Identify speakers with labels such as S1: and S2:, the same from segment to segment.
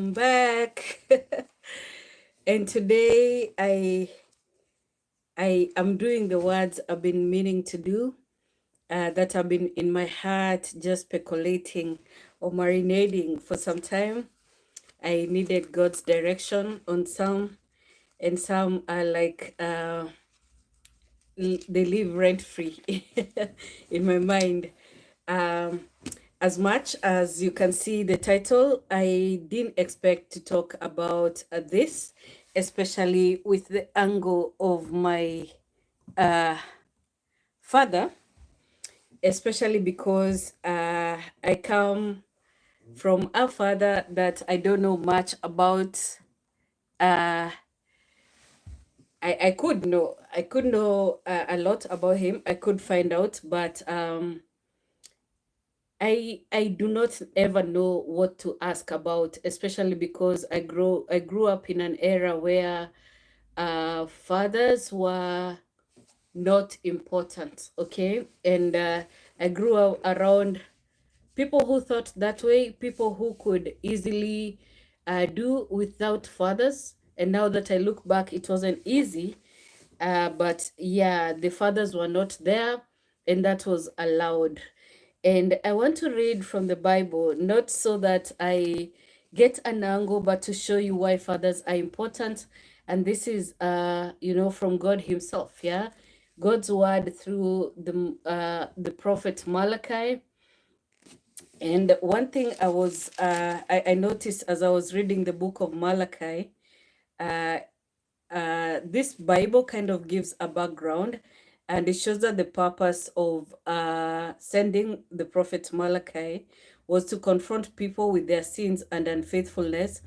S1: I'm back. And today I am doing the words I've been meaning to do, that have been in my heart, just speculating or marinating for some time. I needed God's direction on some, and some are like they live rent free in my mind. Um, as much as you can see the title, I didn't expect to talk about this, especially with the angle of my uh, father, especially because I come from a father that I don't know much about. Uh, I could know a lot about him. I could find out, but I do not ever know what to ask about, especially because I grew up in an era where fathers were not important, okay? And I grew up around people who thought that way, people who could easily do without fathers. And now that I look back, it wasn't easy. But yeah, the fathers were not there, and that was allowed. And I want to read from the Bible, not so that I get an angle, but to show you why fathers are important. And this is, from God Himself, yeah? God's word through the prophet Malachi. And one thing I noticed as I was reading the book of Malachi, uh, this Bible kind of gives a background, and it shows that the purpose of sending the prophet Malachi was to confront people with their sins and unfaithfulness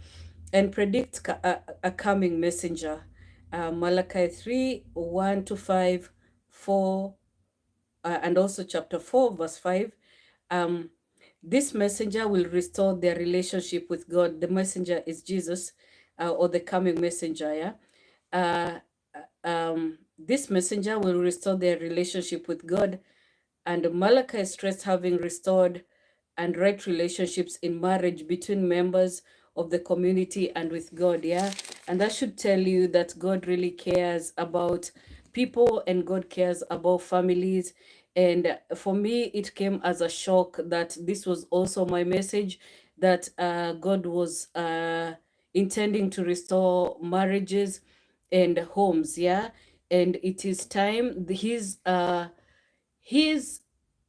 S1: and predict a coming messenger. Malachi 3 1 to 5, 4, and also chapter 4, verse 5. Um, this messenger will restore their relationship with God. The messenger is Jesus, or the coming messenger, yeah? Uh, this messenger will restore their relationship with God, and Malachi stressed having restored and right relationships in marriage between members of the community and with God. Yeah. And that should tell you that God really cares about people and God cares about families. And for me, it came as a shock that this was also my message, that God was intending to restore marriages and homes. Yeah. And it is time. His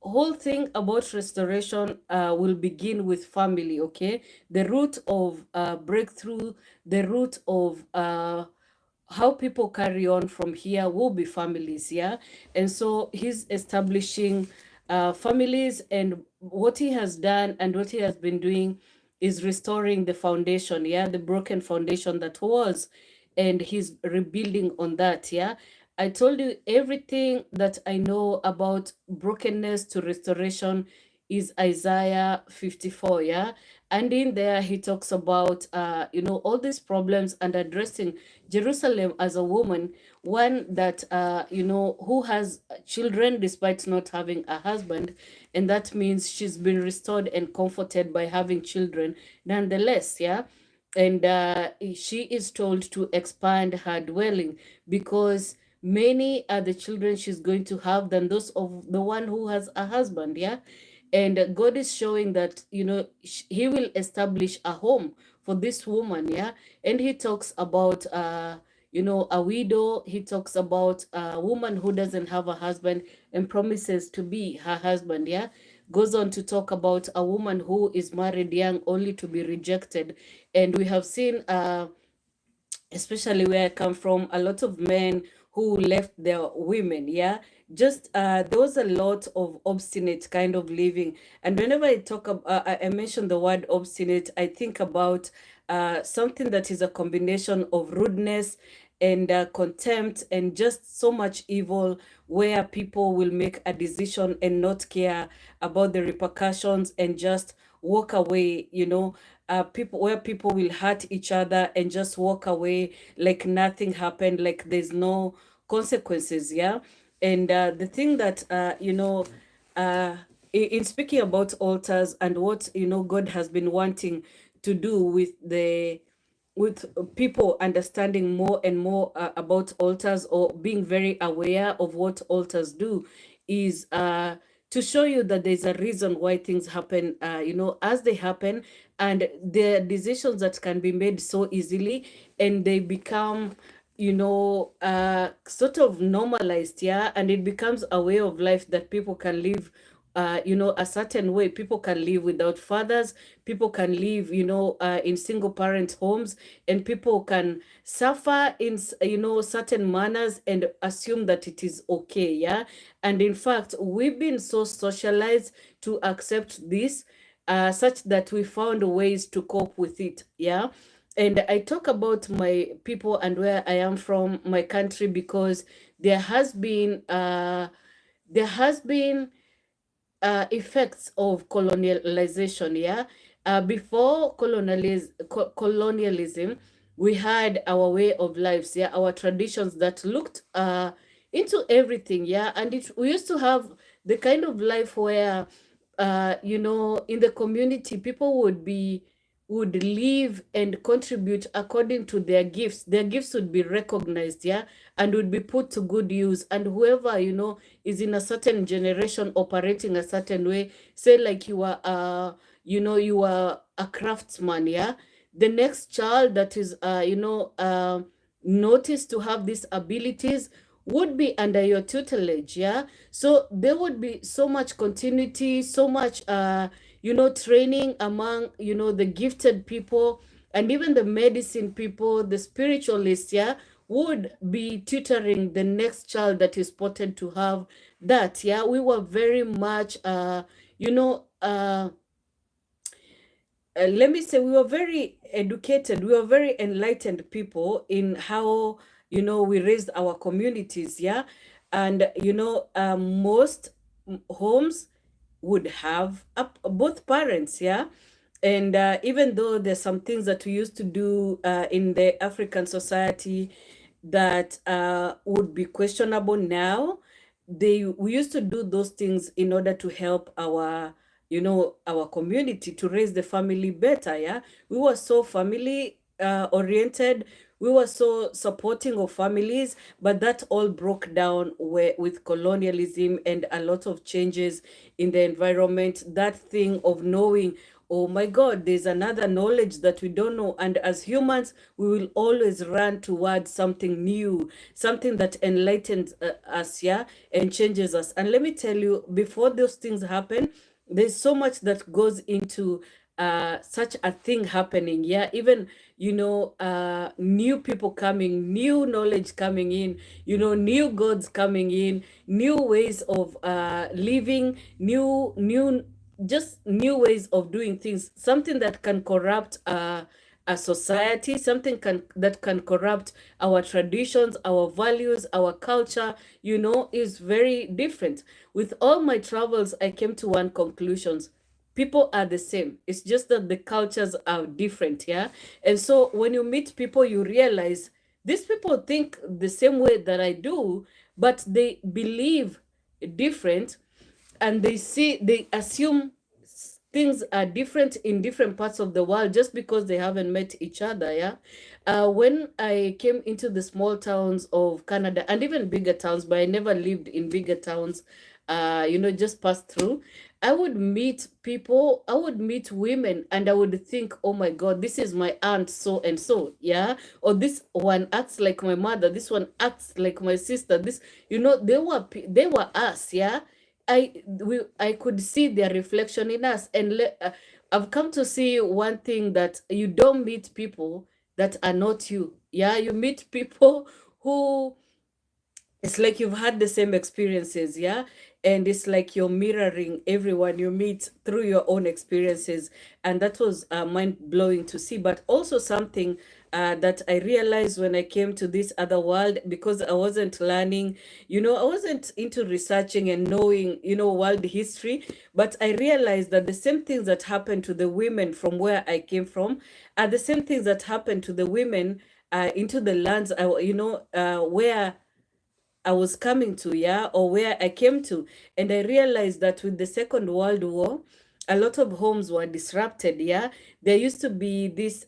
S1: whole thing about restoration will begin with family, okay? The root of breakthrough, the root of how people carry on from here will be families, yeah? And so he's establishing families, and what he has done and what he has been doing is restoring the foundation, yeah? The broken foundation that was, and he's rebuilding on that, yeah? I told you everything that I know about brokenness to restoration is Isaiah 54, yeah? And in there, he talks about, all these problems and addressing Jerusalem as a woman, one that, who has children despite not having a husband. And that means she's been restored and comforted by having children nonetheless, yeah? And she is told to expand her dwelling because many are the children she's going to have than those of the one who has a husband, yeah? And God is showing that, he will establish a home for this woman, yeah? And he talks about, a widow. He talks about a woman who doesn't have a husband and promises to be her husband, yeah? Goes on to talk about a woman who is married young only to be rejected. And we have seen, especially where I come from, a lot of men who left their women, yeah? Just there was a lot of obstinate kind of living. And whenever I talk about, I mention the word obstinate, I think about something that is a combination of rudeness and contempt and just so much evil, where people will make a decision and not care about the repercussions and just walk away, people, where people will hurt each other and just walk away like nothing happened, like there's no consequences, yeah? And the thing that uh in speaking about altars and what God has been wanting to do with people understanding more and more about altars, or being very aware of what altars do, is to show you that there's a reason why things happen, as they happen, and there are decisions that can be made so easily, and they become, sort of normalized, yeah, and it becomes a way of life that people can live, a certain way. People can live without fathers. People can live, in single parent homes, and people can suffer in, certain manners and assume that it is okay. Yeah. And in fact, we've been so socialized to accept this, such that we found ways to cope with it. Yeah. And I talk about my people and where I am from, my country, because there has been, effects of colonialization. Yeah. Before colonialism, we had our way of lives. Yeah. Our traditions that looked into everything. Yeah. And we used to have the kind of life where, in the community, people would live and contribute according to their gifts. Their gifts would be recognized, yeah, and would be put to good use. And whoever, is in a certain generation operating a certain way, say like you are, you are a craftsman, yeah. The next child that is, noticed to have these abilities would be under your tutelage, yeah. So there would be so much continuity, so much, training among, the gifted people, and even the medicine people, the spiritualists, yeah, would be tutoring the next child that is spotted to have that. Yeah, we were very much, let me say, we were very educated, we were very enlightened people in how, we raised our communities. Yeah. And most homes would have both parents. Yeah. And even though there's some things that we used to do in the African society that would be questionable now, we used to do those things in order to help our community, to raise the family better. Yeah. We were so family oriented. We were so supporting of families, but that all broke down with colonialism and a lot of changes in the environment. That thing of knowing, oh my God, there's another knowledge that we don't know. And as humans, we will always run towards something new, something that enlightens us, yeah, and changes us. And let me tell you, before those things happen, there's so much that goes into such a thing happening. Yeah. Even, new people coming, new knowledge coming in, new gods coming in, new ways of living, just new ways of doing things, something that can corrupt a society, something that can corrupt our traditions, our values, our culture, is very different. With all my travels, I came to one conclusion: people are the same. It's just that the cultures are different. Yeah. And so when you meet people, you realize these people think the same way that I do, but they believe different, and they assume things are different in different parts of the world just because they haven't met each other. Yeah. When I came into the small towns of Canada, and even bigger towns, but I never lived in bigger towns, just passed through, I would meet people, I would meet women, and I would think, oh my God, this is my aunt so and so. Yeah. Or this one acts like my mother, this one acts like my sister. This, they were us. Yeah. I could see their reflection in us. And I've come to see one thing, that you don't meet people that are not you. Yeah, you meet people who, it's like you've had the same experiences. Yeah. And it's like you're mirroring everyone you meet through your own experiences. And that was mind-blowing to see, but also something that I realized when I came to this other world, because I wasn't learning, I wasn't into researching and knowing, world history. But I realized that the same things that happened to the women from where I came from are the same things that happened to the women into the lands, where I was coming to, yeah, or where I came to. And I realized that with the Second World War, a lot of homes were disrupted. Yeah, there used to be this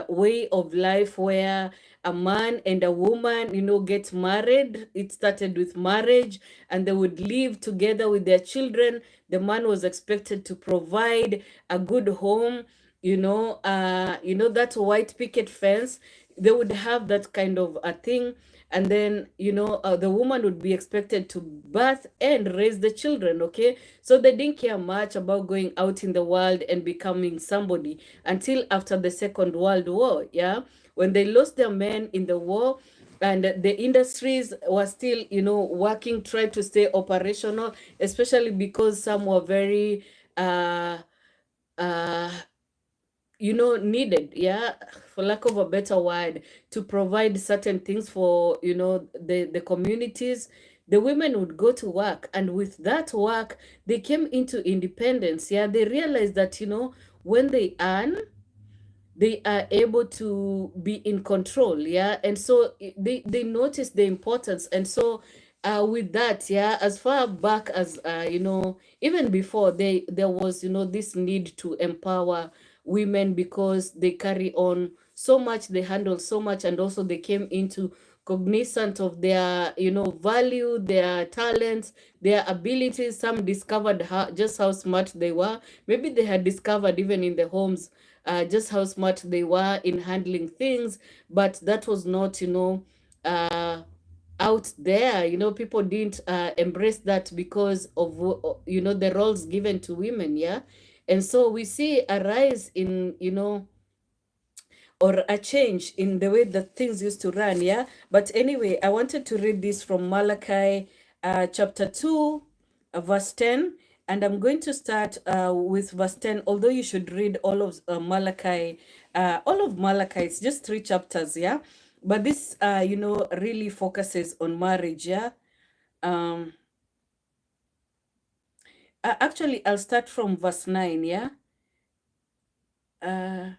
S1: way of life where a man and a woman, get married. It started with marriage, and they would live together with their children. The man was expected to provide a good home. That white picket fence. They would have that kind of a thing, and then the woman would be expected to birth and raise the children. Okay, so they didn't care much about going out in the world and becoming somebody until after the Second World War. Yeah, when they lost their men in the war, and the industries were still working, try to stay operational, especially because some were very uh needed, yeah, for lack of a better word, to provide certain things for the communities. The women would go to work, and with that work they came into independence. Yeah, they realized that when they earn, they are able to be in control. Yeah, and so they notice the importance. And so with that, yeah, as far back as even before, there was this need to empower women, because they carry on so much, they handle so much, and also they came into cognizant of their value, their talents, their abilities. Some discovered just how smart they were. Maybe they had discovered even in the homes just how smart they were in handling things, but that was not out there. People didn't embrace that because of the roles given to women. Yeah, and so we see a rise in or a change in the way that things used to run. Yeah, but anyway, I wanted to read this from Malachi chapter 2, verse 10, and I'm going to start with verse 10, although you should read all of Malachi. All of Malachi, it's just 3 chapters. Yeah, but this really focuses on marriage. Yeah. um Actually, I'll start from verse 9. Yeah. uh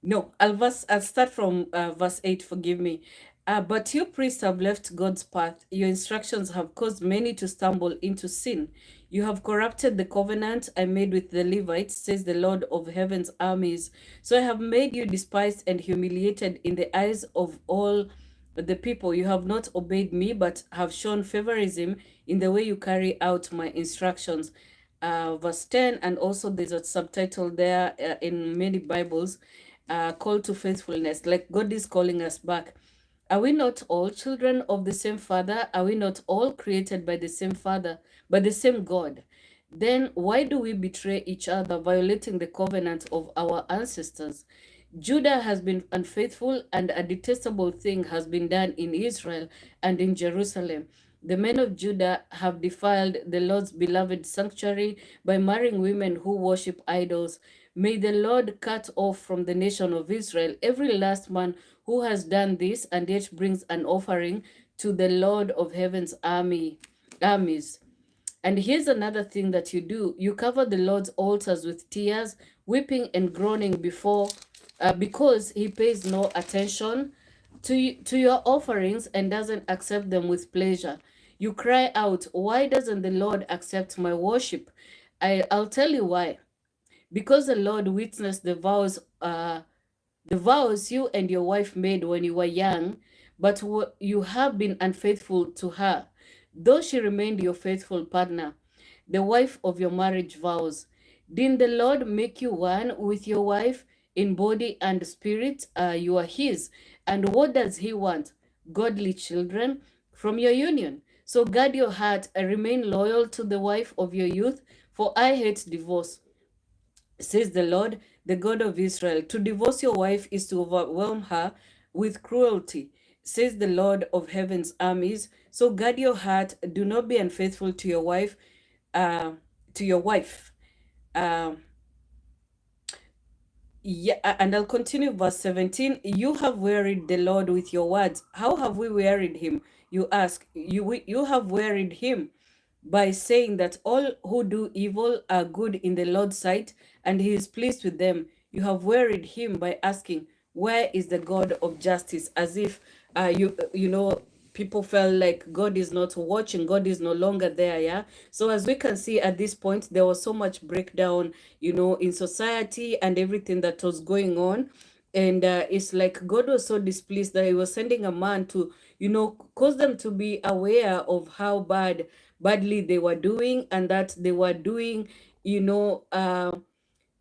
S1: No, I'll start from verse 8, forgive me. But you priests have left God's path. Your instructions have caused many to stumble into sin. You have corrupted the covenant I made with the Levites, says the Lord of heaven's armies. So I have made you despised and humiliated in the eyes of all the people. You have not obeyed me, but have shown favorism in the way you carry out my instructions. Verse 10, and also there's a subtitle there in many Bibles, call to faithfulness, like God is calling us back. Are we not all children of the same Father? Are we not all created by the same Father, by the same God? Then why do we betray each other, violating the covenant of our ancestors? Judah has been unfaithful, and a detestable thing has been done in Israel and in Jerusalem. The men of Judah have defiled the Lord's beloved sanctuary by marrying women who worship idols. May the Lord cut off from the nation of Israel every last man who has done this and yet brings an offering to the Lord of heaven's armies. And here's another thing that you do. You cover the Lord's altars with tears, weeping and groaning because he pays no attention to your offerings and doesn't accept them with pleasure. You cry out, why doesn't the Lord accept my worship? I'll tell you why. Because the Lord witnessed the vows you and your wife made when you were young, but you have been unfaithful to her, though she remained your faithful partner, the wife of your marriage vows. Didn't the Lord make you one with your wife in body and spirit? You are his. And what does he want? Godly children from your union. So guard your heart and remain loyal to the wife of your youth, for I hate divorce, says the Lord, the God of Israel. To divorce your wife is to overwhelm her with cruelty, says the Lord of heaven's armies. So guard your heart. Do not be unfaithful to your wife. Uh, to your wife. Um, yeah, and I'll continue verse 17. You have wearied the Lord with your words. How have we wearied him? You ask. You have wearied him by saying that all who do evil are good in the Lord's sight, and he is pleased with them. You have wearied him by asking, where is the God of justice? As if people felt like God is not watching, God is no longer there, yeah. So as we can see at this point, there was so much breakdown, in society and everything that was going on. And it's like God was so displeased that he was sending a man to, cause them to be aware of how badly they were doing, and that they were doing, you know, uh,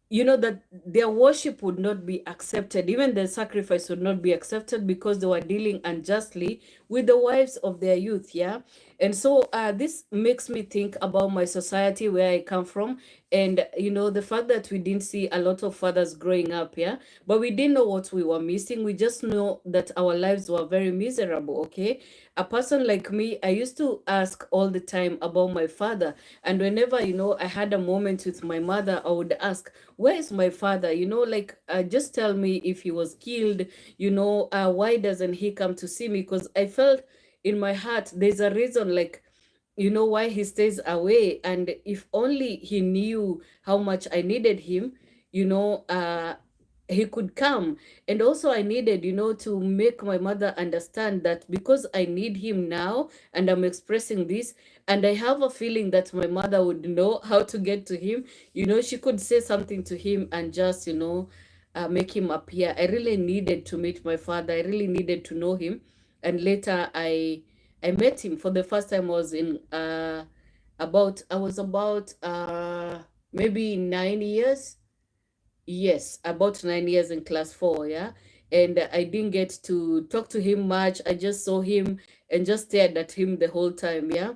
S1: that their worship would not be accepted, even their sacrifice would not be accepted, because they were dealing unjustly with the wives of their youth, yeah. And so this makes me think about my society where I come from, and the fact that we didn't see a lot of fathers growing up, yeah, but we didn't know what we were missing. We just know that our lives were very miserable, okay. A person like me, I used to ask all the time about my father, and whenever I had a moment with my mother, I would ask, where is my father? Like, just tell me if he was killed. Why doesn't he come to see me? Because I felt in my heart there's a reason, like, why he stays away. And if only he knew how much I needed him, you know uh he could come. And also I needed, to make my mother understand that because I need him now, and I'm expressing this, and I have a feeling that my mother would know how to get to him. She could say something to him and just, make him appear. I really needed to meet my father. I really needed to know him. And later I met him for the first time. I was about maybe 9 years. Yes, about 9 years in class four, yeah. And I didn't get to talk to him much. I just saw him and just stared at him the whole time, yeah.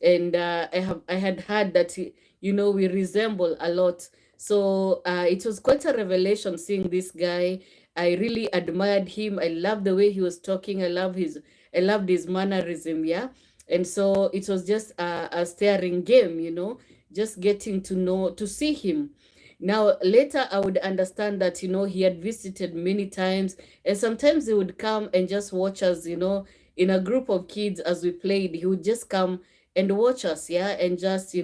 S1: And I had heard that we resemble a lot. So it was quite a revelation seeing this guy. I really admired him. I loved the way he was talking. I loved his mannerism, yeah. And so it was just a staring game, just getting to see him. Now, later, I would understand that, he had visited many times, and sometimes he would come and just watch us, in a group of kids as we played. He would just come and watch us, yeah, and just,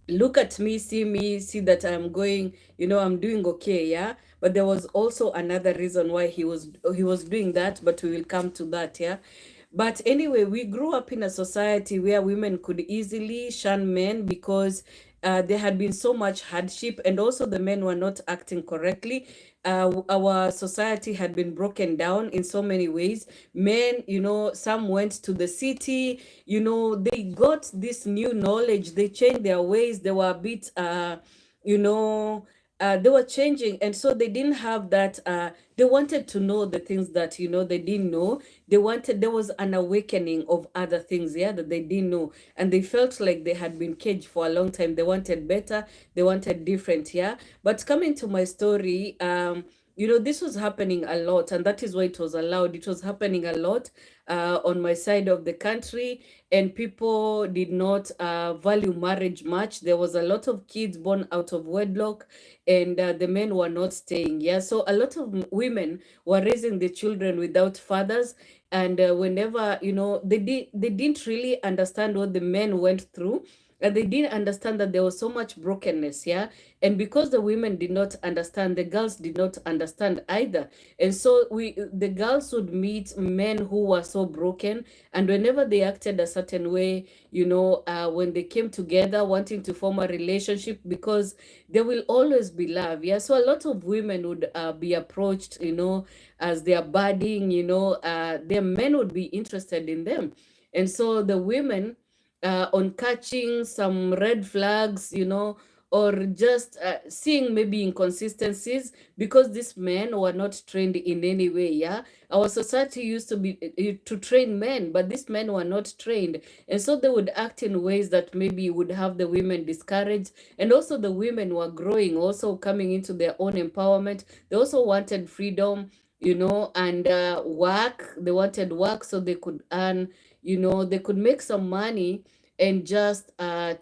S1: look at me, see that I'm going, I'm doing okay, yeah. But there was also another reason why he was doing that, but we will come to that, yeah. But anyway, we grew up in a society where women could easily shun men because there had been so much hardship, and also the men were not acting correctly. Our society had been broken down in so many ways. Men, some went to the city, they got this new knowledge, they changed their ways, they were a bit, you know, they were changing, and so they didn't have that. They wanted to know the things that they didn't know. There was an awakening of other things, yeah, that they didn't know, and they felt like they had been caged for a long time. They wanted better, they wanted different, yeah. But coming to my story, this was happening a lot, and that is why it was allowed. It was happening a lot on my side of the country, and people did not value marriage much. There was a lot of kids born out of wedlock, and the men were not staying. Yeah, so a lot of women were raising the children without fathers, and whenever they didn't really understand what the men went through. And they didn't understand that there was so much brokenness, yeah. And because the women did not understand, the girls did not understand either. And so the girls would meet men who were so broken, and whenever they acted a certain way, when they came together wanting to form a relationship, because there will always be love, yeah. So a lot of women would be approached, as they are budding, their men would be interested in them. And so the women, on catching some red flags, or just seeing maybe inconsistencies, because these men were not trained in any way, yeah. Our society used to be to train men, but these men were not trained, and so they would act in ways that maybe would have the women discouraged. And also the women were growing, also coming into their own empowerment. They also wanted freedom, and work. They wanted work so they could earn, they could make some money and just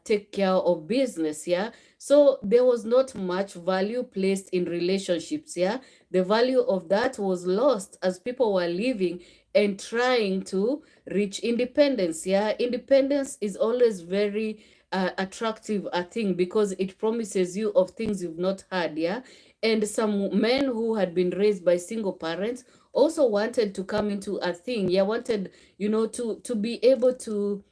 S1: take care of business, yeah. So there was not much value placed in relationships, yeah. The value of that was lost as people were living and trying to reach independence, yeah. Independence is always very attractive, I think, because it promises you of things you've not had, yeah. And some men who had been raised by single parents also wanted to come into a thing. Yeah, wanted, to be able to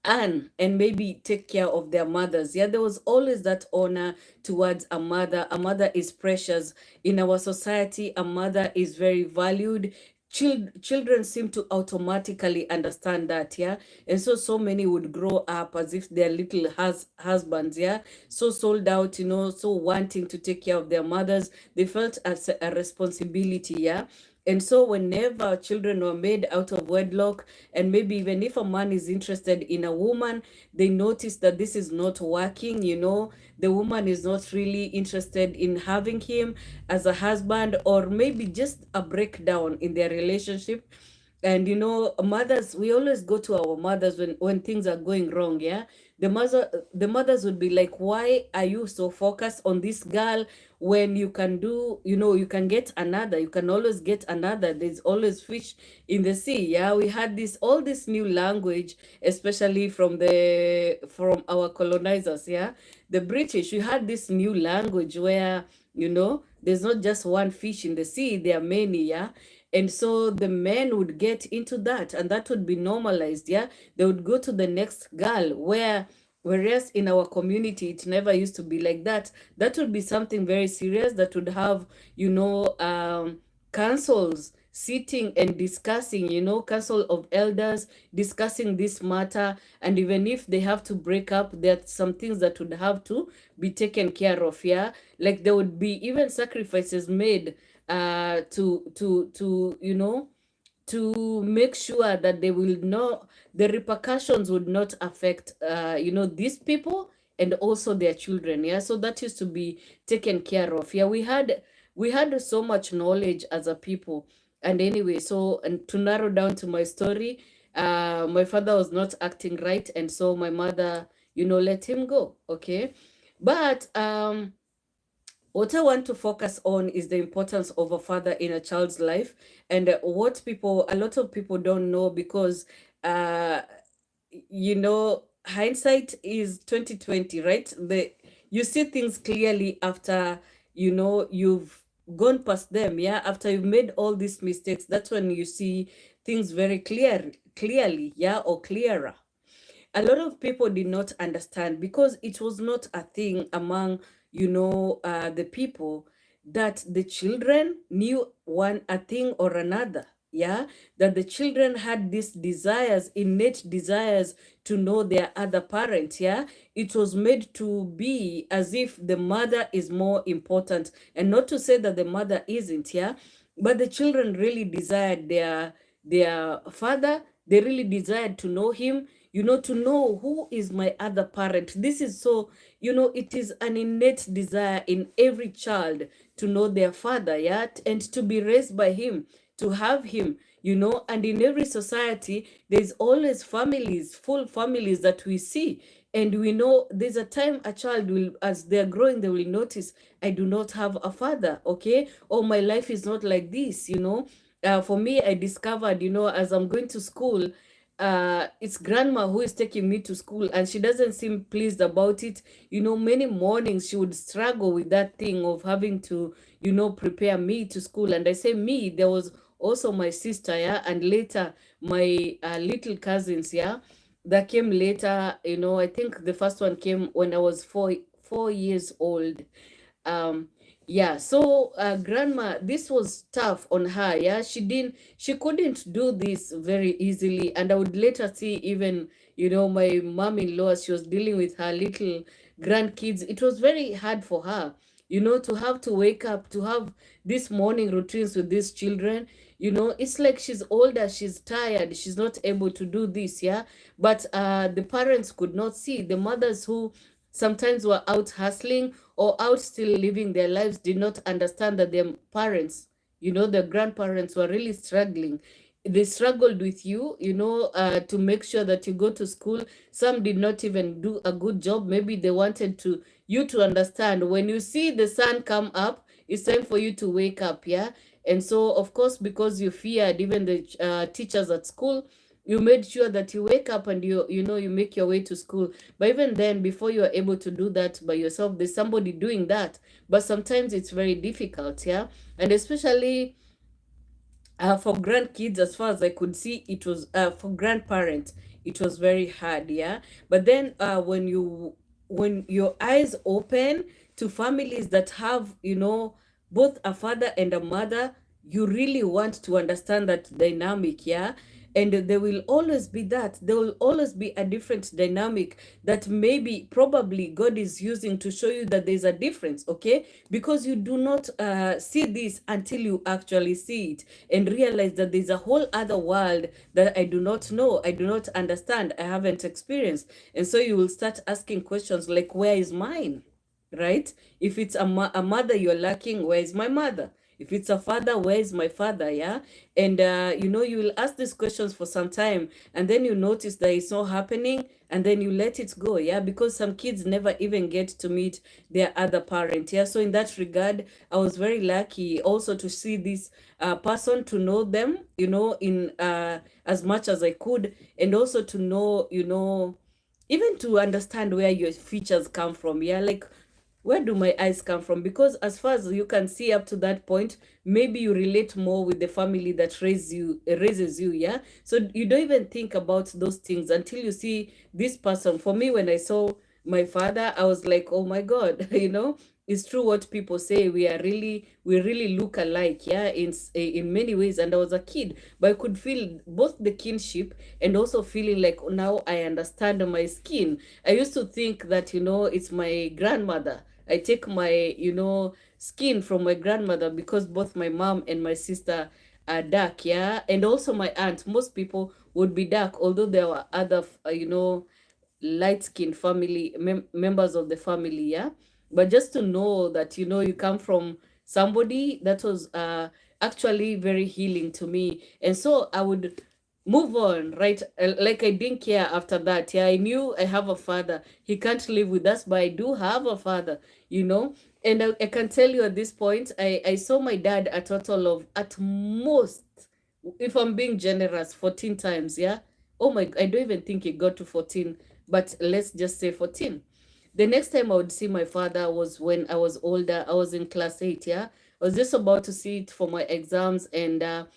S1: and maybe take care of their mothers. Yeah, there was always that honor towards a mother. A mother is precious in our society. A mother is very valued. Children seem to automatically understand that. Yeah, and so many would grow up as if they're little husbands. Yeah, so sold out, so wanting to take care of their mothers. They felt as a responsibility. Yeah. And so whenever children were made out of wedlock, and maybe even if a man is interested in a woman, they notice that this is not working, the woman is not really interested in having him as a husband, or maybe just a breakdown in their relationship. And mothers, we always go to our mothers when things are going wrong. Yeah, the mothers would be like, why are you so focused on this girl when you can do, you can get another, you can always get another, there's always fish in the sea. Yeah, we had all this new language, especially from our colonizers. Yeah, the British, we had this new language where, there's not just one fish in the sea, there are many. Yeah, and so the men would get into that, and that would be normalized. Yeah, they would go to the next girl, whereas in our community it never used to be like that. That would be something very serious that would have, councils sitting and discussing, council of elders discussing this matter. And even if they have to break up, there are some things that would have to be taken care of. Yeah, like there would be even sacrifices made to to make sure that they will not, the repercussions would not affect these people and also their children. Yeah, so that used to be taken care of. Yeah, we had so much knowledge as a people. And anyway, so, and to narrow down to my story, my father was not acting right, and so my mother, let him go. Okay, but what I want to focus on is the importance of a father in a child's life. And a lot of people don't know, because uh hindsight is 2020, right? You see things clearly after, you've gone past them. Yeah, after you've made all these mistakes, that's when you see things very clearly. Yeah, or clearer. A lot of people did not understand, because it was not a thing among, the people, that the children knew one a thing or another. Yeah, that the children had these desires, innate desires, to know their other parent. Yeah, it was made to be as if the mother is more important, and not to say that the mother isn't. Yeah, but the children really desired their father. They really desired to know him, to know who is my other parent. This is so, it is an innate desire in every child to know their father. Yeah, and to be raised by him, to have him. And in every society, there's always families, full families that we see. And we know there's a time a child will, as they're growing, they will notice, I do not have a father. Okay, or my life is not like this. For me, I discovered, as I'm going to school, it's grandma who is taking me to school, and she doesn't seem pleased about it. Many mornings she would struggle with that thing of having to, prepare me to school. And I say me, there was also my sister. Yeah, and later my little cousins. Yeah, that came later. I think the first one came when I was 4 years old. um yeah, so grandma, this was tough on her. Yeah, she couldn't do this very easily. And I would later see, even, my mom-in-law, she was dealing with her little grandkids. It was very hard for her, to have to wake up, to have these morning routines with these children. It's like she's older, she's tired, she's not able to do this. Yeah, but the parents could not see. The mothers who sometimes were out hustling or out still living their lives did not understand that their parents, their grandparents, were really struggling. They struggled with you, to make sure that you go to school. Some did not even do a good job. Maybe they wanted you to understand, when you see the sun come up, it's time for you to wake up. Yeah, and so of course, because you feared even the teachers at school, You made sure that you wake up and you make your way to school. But even then, before you are able to do that by yourself, there's somebody doing that. But sometimes it's very difficult, yeah. And especially for grandkids, as far as I could see, it was for grandparents, it was very hard, yeah. But then when your eyes open to families that have, both a father and a mother, you really want to understand that dynamic, yeah. And there will always be that. There will always be a different dynamic that maybe probably God is using to show you that there's a difference, okay? Because you do not see this until you actually see it and realize that there's a whole other world that I do not know, I do not understand, I haven't experienced. And so you will start asking questions like, where is mine? Right? If it's a mother you're lacking, where is my mother? If it's a father, where is my father? Yeah. And you will ask these questions for some time, and then you notice that it's not happening, and then you let it go. Yeah, because some kids never even get to meet their other parent. Yeah. So in that regard, I was very lucky also to see this person, to know them, in as much as I could, and also to know, even to understand where your features come from. Yeah, like, where do my eyes come from? Because as far as you can see up to that point, maybe you relate more with the family that raises you, yeah. So you don't even think about those things until you see this person. For me, when I saw my father, I was like, oh my God, it's true what people say. We really look alike, yeah, in many ways. And I was a kid, but I could feel both the kinship and also feeling like, now I understand my skin. I used to think that, it's my grandmother. I take my, skin from my grandmother because both my mom and my sister are dark, yeah, and also my aunt. Most people would be dark, although there were other, light-skinned members of the family, yeah. But just to know that, you come from somebody, that was actually very healing to me. And so I would move on, right? Like, I didn't care after that. Yeah, I knew I have a father. He can't live with us, but I do have a father, you know. And I can tell you at this point, I saw my dad a total of, at most, if I'm being generous, 14 times. Yeah. Oh my, I don't even think it got to 14, but let's just say 14. The next time I would see my father was when I was older. I was in class 8, yeah. I was just about to sit for my exams, and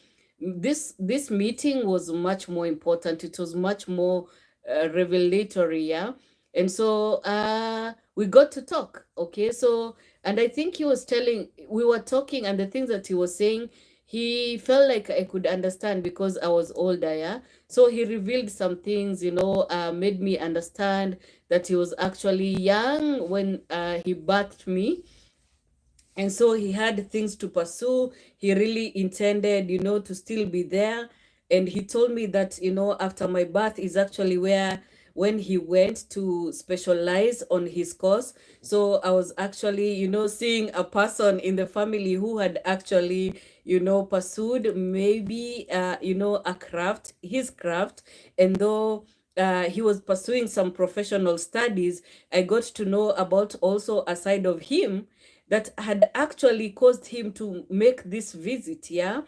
S1: this meeting was much more important. It was much more revelatory, yeah. And so we got to talk, okay. So, and I think we were talking, and the things that he was saying, he felt like I could understand because I was older, yeah. So he revealed some things, made me understand that he was actually young when he birthed me, and so he had things to pursue. He really intended, to still be there. And he told me that, after my birth is actually when he went to specialize on his course. So I was actually, seeing a person in the family who had actually, pursued maybe, his craft. And though he was pursuing some professional studies, I got to know about also a side of him that had actually caused him to make this visit, yeah.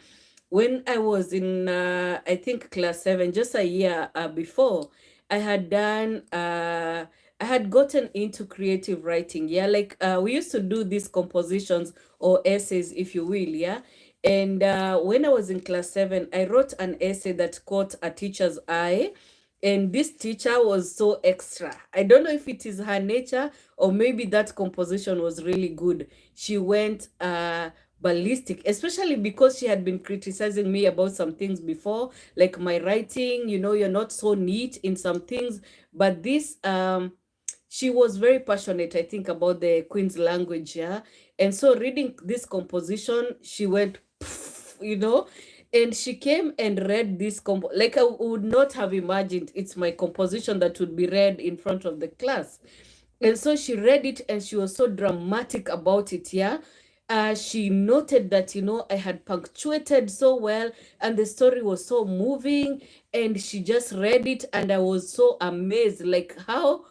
S1: When I was in, I think, class 7, just a year before, I had done, I had gotten into creative writing, yeah. Like, we used to do these compositions or essays, if you will, yeah. And when I was in class 7, I wrote an essay that caught a teacher's eye. And this teacher was so extra. I don't know if it is her nature or maybe that composition was really good. She went ballistic, especially because she had been criticizing me about some things before, like my writing, you're not so neat in some things. But this, she was very passionate, I think, about the Queen's language, yeah. And so reading this composition, she went, "Pff," and she came and read this like, I would not have imagined it's my composition that would be read in front of the class. And so she read it, and she was so dramatic about it, yeah. She noted that, I had punctuated so well, and the story was so moving. And she just read it, and I was so amazed, like, how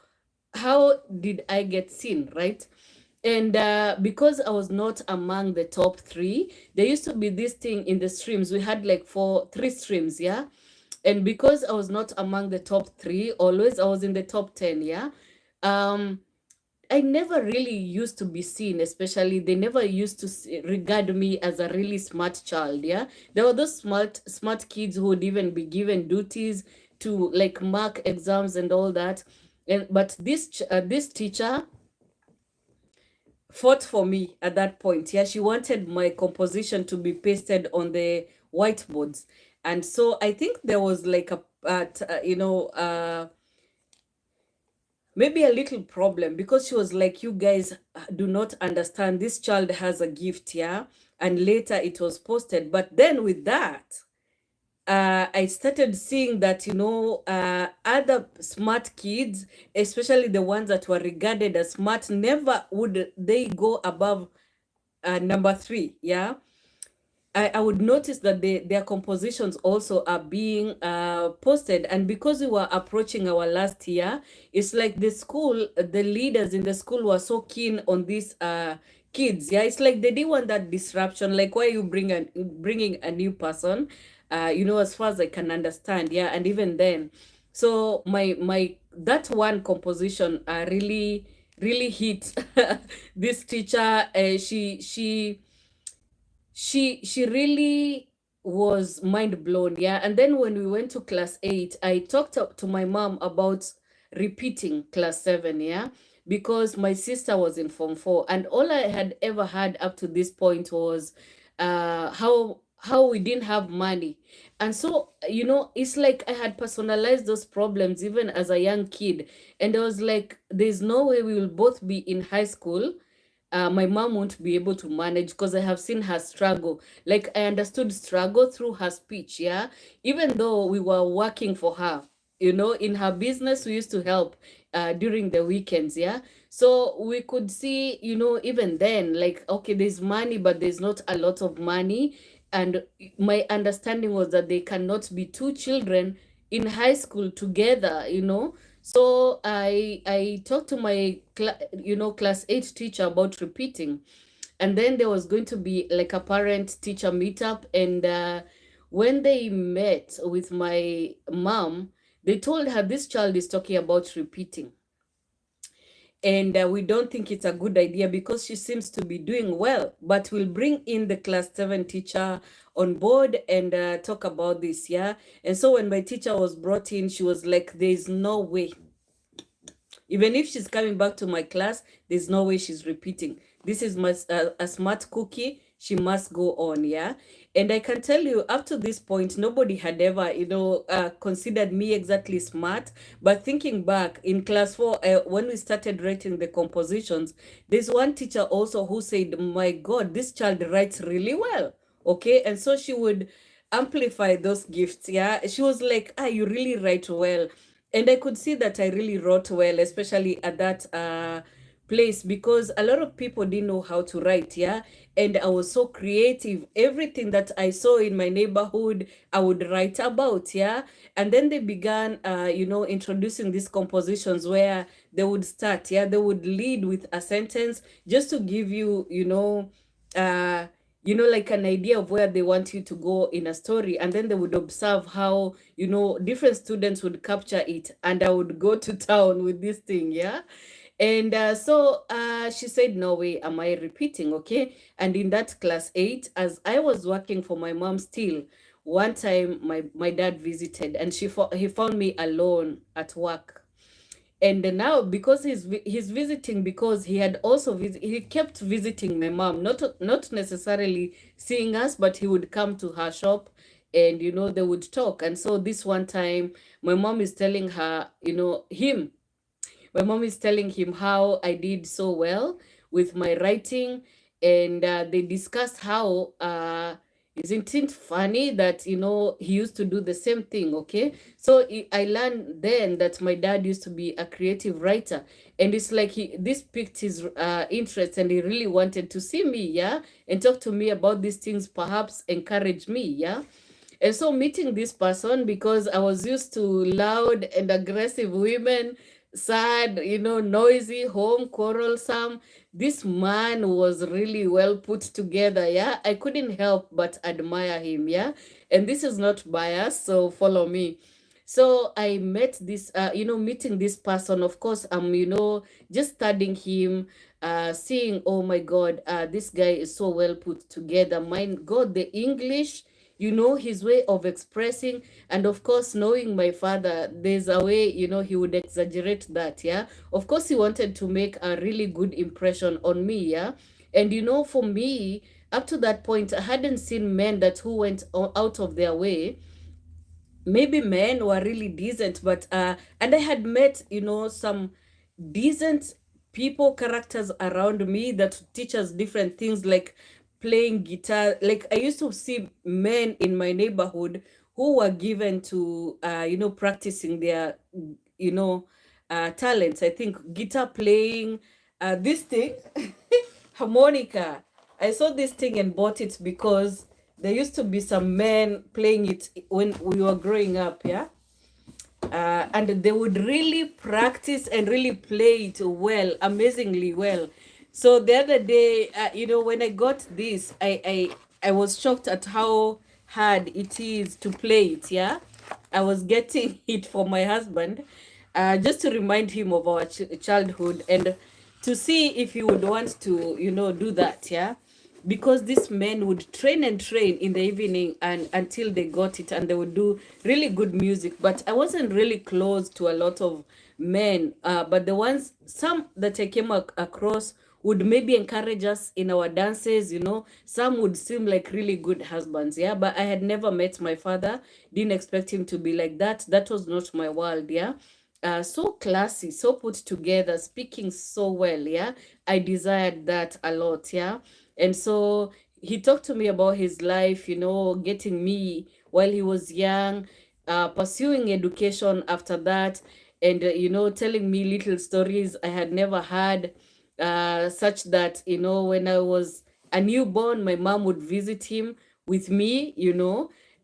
S1: did I get seen, right? And because I was not among the top 3, there used to be this thing in the streams. We had like 3 streams, yeah. And because I was not among the top 3, always I was in the top 10, yeah. Um, I never really used to be seen, especially they never used to regard me as a really smart child, yeah. There were those smart kids who would even be given duties to like mark exams and all that. And but this teacher fought for me at that point. Yeah, she wanted my composition to be pasted on the whiteboards. And so I think there was like maybe a little problem, because she was like, you guys do not understand, this child has a gift, yeah. And later it was posted. But then with that, I started seeing that, other smart kids, especially the ones that were regarded as smart, never would they go above number 3, yeah. I would notice that their compositions also are being posted. And because we were approaching our last year, it's like the leaders in the school were so keen on these kids. Yeah, it's like they didn't want that disruption. Like, why you bringing a new person? As far as I can understand, yeah. And even then, so my that one composition really hit this teacher. She really was mind blown, yeah. And then when we went to class 8, I talked to my mom about repeating class 7, yeah, because my sister was in form 4, and all I had ever had up to this point was how we didn't have money. And so, it's like I had personalized those problems even as a young kid. And I was like, there's no way we will both be in high school. My mom won't be able to manage, because I have seen her struggle. Like, I understood struggle through her speech, yeah. Even though we were working for her, in her business, we used to help during the weekends, yeah. So we could see, even then, like, okay, there's money, but there's not a lot of money. And my understanding was that they cannot be two children in high school together. So I talked to my class 8 teacher about repeating. And then there was going to be like a parent teacher meetup. And when they met with my mom, they told her this child is talking about repeating. And we don't think it's a good idea, because she seems to be doing well. But we'll bring in the class 7 teacher on board and talk about this, yeah. And so when my teacher was brought in, she was like, there's no way. Even if she's coming back to my class, there's no way she's repeating. This is a smart cookie. She must go on, yeah. And I can tell you, up to this point, nobody had ever, considered me exactly smart. But thinking back in class 4, when we started writing the compositions, there's one teacher also who said, my God, this child writes really well. Okay. And so she would amplify those gifts. Yeah. She was like, you really write well. And I could see that I really wrote well, especially at that place, because a lot of people didn't know how to write, yeah. And I was so creative. Everything that I saw in my neighborhood, I would write about, yeah. And then they began, introducing these compositions where they would start, yeah. They would lead with a sentence just to give you, like an idea of where they want you to go in a story. And then they would observe how, different students would capture it. And I would go to town with this thing, yeah. And so she said, no way am I repeating, okay. And in that class 8, as I was working for my mom still, one time my dad visited, and he found me alone at work. And now, because he's visiting, because he had also he kept visiting my mom, not necessarily seeing us, but he would come to her shop, and they would talk. And so this one time, my mom is telling her, him my mom is telling him how I did so well with my writing. And they discussed how isn't it funny that he used to do the same thing, okay. So I learned then that my dad used to be a creative writer. And it's like this piqued his interest, and he really wanted to see me, yeah, and talk to me about these things, perhaps encourage me, yeah. And so meeting this person, because I was used to loud and aggressive women, sad, noisy, home, quarrelsome. this man was really well put together. Yeah, I couldn't help but admire him. Yeah, and this is not bias, so follow me. So I met this, meeting this person. Of course, I'm, just studying him, seeing, oh my God, this guy is so well put together. My God, the English, his way of expressing, and of course, knowing my father, there's a way, he would exaggerate that. Yeah, of course, he wanted to make a really good impression on me. Yeah, and for me, up to that point, I hadn't seen men that who went out of their way. Maybe men were really decent, but and I had met, some decent people, characters around me that teach us different things, like playing guitar. Like, I used to see men in my neighborhood who were given to practicing their you know talents. I think guitar playing, this thing, harmonica. I saw this thing and bought it because there used to be some men playing it when we were growing up. Yeah, and they would really practice and really play it well, amazingly well. So the other day, when I got this, I was shocked at how hard it is to play it. Yeah, I was getting it for my husband, just to remind him of our childhood, and to see if he would want to, do that. Yeah, because these men would train and train in the evening and until they got it, and they would do really good music. But I wasn't really close to a lot of men, but the ones, some that I came across, would maybe encourage us in our dances. Some would seem like really good husbands. Yeah, but I had never met my father, didn't expect him to be like that. That was not my world. Yeah, so classy, so put together, speaking so well. Yeah, I desired that a lot. Yeah, and so he talked to me about his life, getting me while he was young, pursuing education after that, and telling me little stories I had never heard, such that, when I was a newborn, my mom would visit him with me,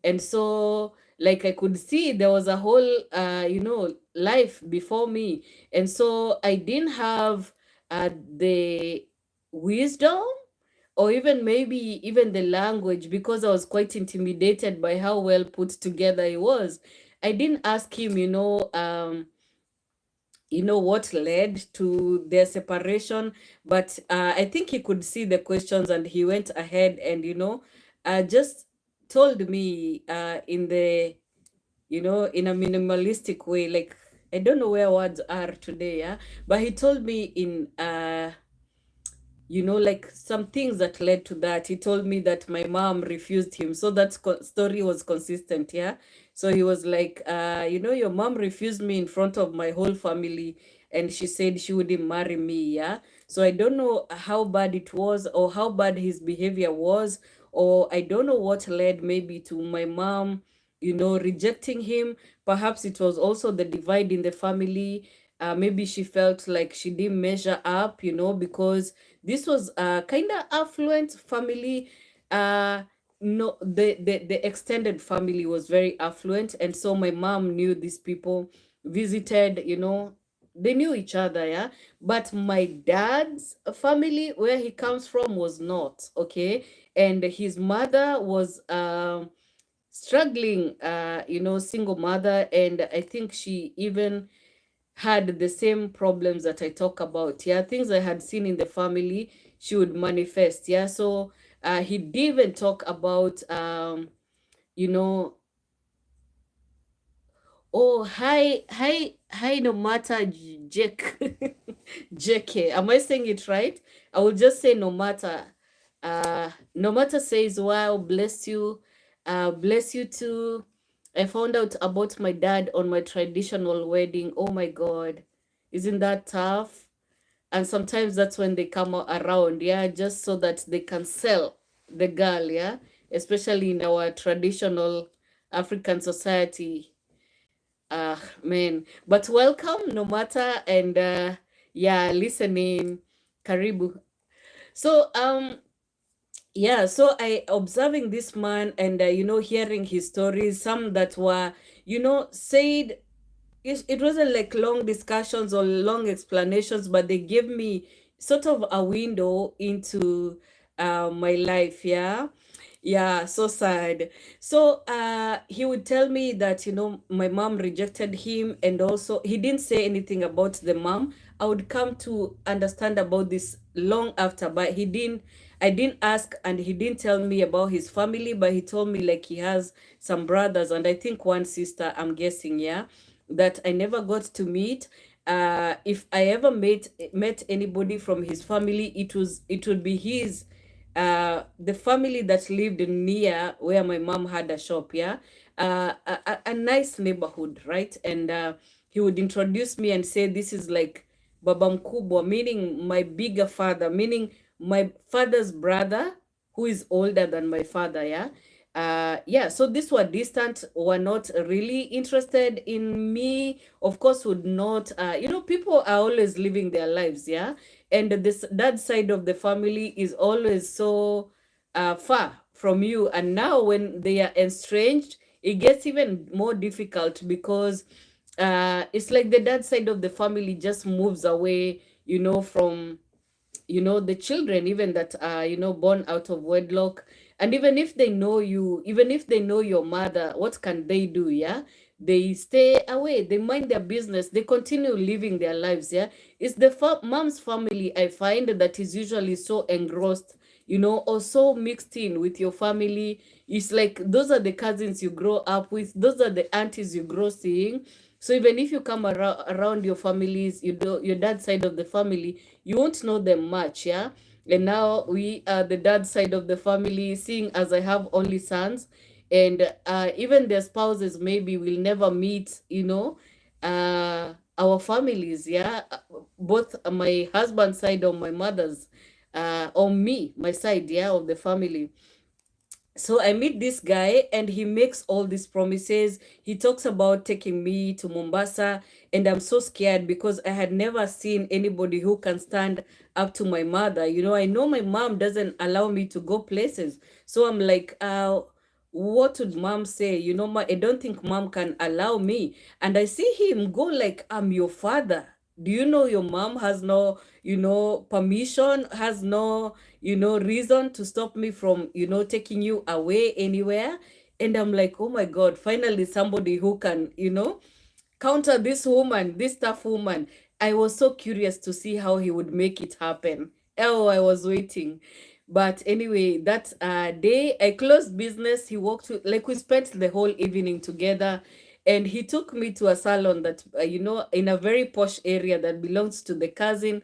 S1: and so, like, I could see there was a whole life before me. And so I didn't have the wisdom, or even maybe even the language, because I was quite intimidated by how well put together he was. I didn't ask him, what led to their separation, but I think he could see the questions, and he went ahead and, just told me, in a minimalistic way. Like, I don't know where words are today. Yeah, but he told me in like some things that led to that. He told me that my mom refused him. So that story was consistent. Yeah. So he was like, your mom refused me in front of my whole family, and she said she wouldn't marry me. Yeah. So I don't know how bad it was, or how bad his behavior was, or I don't know what led maybe to my mom, rejecting him. Perhaps it was also the divide in the family. Maybe she felt like she didn't measure up, because this was a kind of affluent family. No, the extended family was very affluent, and so my mom knew these people, visited, they knew each other. Yeah, but my dad's family, where he comes from, was not okay, and his mother was struggling, single mother, and I think she even had the same problems that I talk about. Yeah, things I had seen in the family, she would manifest. Yeah, so he did even talk about, you know, oh, hi, no matter Jack, JK. Am I saying it right? I will just say no matter. No matter says, wow, bless you. Bless you too. I found out about my dad on my traditional wedding. Oh my God. Isn't that tough? And sometimes that's when they come around, yeah, just so that they can sell the girl, yeah, especially in our traditional African society. Man, but welcome, no matter, and yeah, listening, karibu. So yeah, so I observing this man, and hearing his stories, some that were, said, it wasn't like long discussions or long explanations, but they gave me sort of a window into my life. Yeah. Yeah, so sad. So he would tell me that, my mom rejected him, and also he didn't say anything about the mom. I would come to understand about this long after, but I didn't ask, and he didn't tell me about his family, but he told me like he has some brothers and I think one sister, I'm guessing, yeah, that I never got to meet. If I ever met anybody from his family, it would be his the family that lived near where my mom had a shop. Yeah. A nice neighborhood, right? And he would introduce me and say, this is like baba mkubwa, meaning my bigger father, meaning my father's brother, who is older than my father. Yeah. Yeah, so these were distant, were not really interested in me, of course, would not, people are always living their lives. Yeah. And this that side of the family is always so far from you, and now when they are estranged, it gets even more difficult, because it's like the dad side of the family just moves away, from the children, even that are born out of wedlock. And even if they know you, even if they know your mother, what can they do? Yeah, they stay away, they mind their business, they continue living their lives. Yeah, it's the mom's family, I find, that is usually so engrossed, or so mixed in with your family. It's like those are the cousins you grow up with, those are the aunties you grow seeing. So even if you come around your families, your dad's side of the family, you won't know them much. Yeah. And now we are the dad side of the family, seeing as I have only sons, and even their spouses maybe will never meet, our families. Yeah. Both my husband's side or my mother's, or me, my side, yeah, of the family. So I meet this guy and he makes all these promises. He talks about taking me to Mombasa, and I'm so scared because I had never seen anybody who can stand up to my mother. I know my mom doesn't allow me to go places. So I'm like, what would mom say? I don't think mom can allow me. And I see him go like, I'm your father. Do you know your mom has no, permission, has no, reason to stop me from, taking you away anywhere? And I'm like, oh my God, finally somebody who can, counter this woman, this tough woman. I was so curious to see how he would make it happen. Oh, I was waiting. But anyway, that day I closed business. He walked to, like, we spent the whole evening together, and he took me to a salon that, in a very posh area that belongs to the cousin.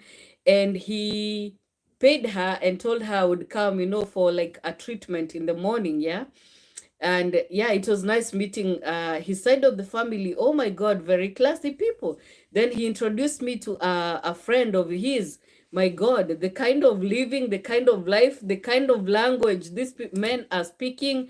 S1: And he paid her and told her I would come, for like a treatment in the morning. Yeah. And yeah, it was nice meeting his side of the family. Oh my God, very classy people. Then he introduced me to a friend of his. My God, the kind of living, the kind of life, the kind of language these men are speaking,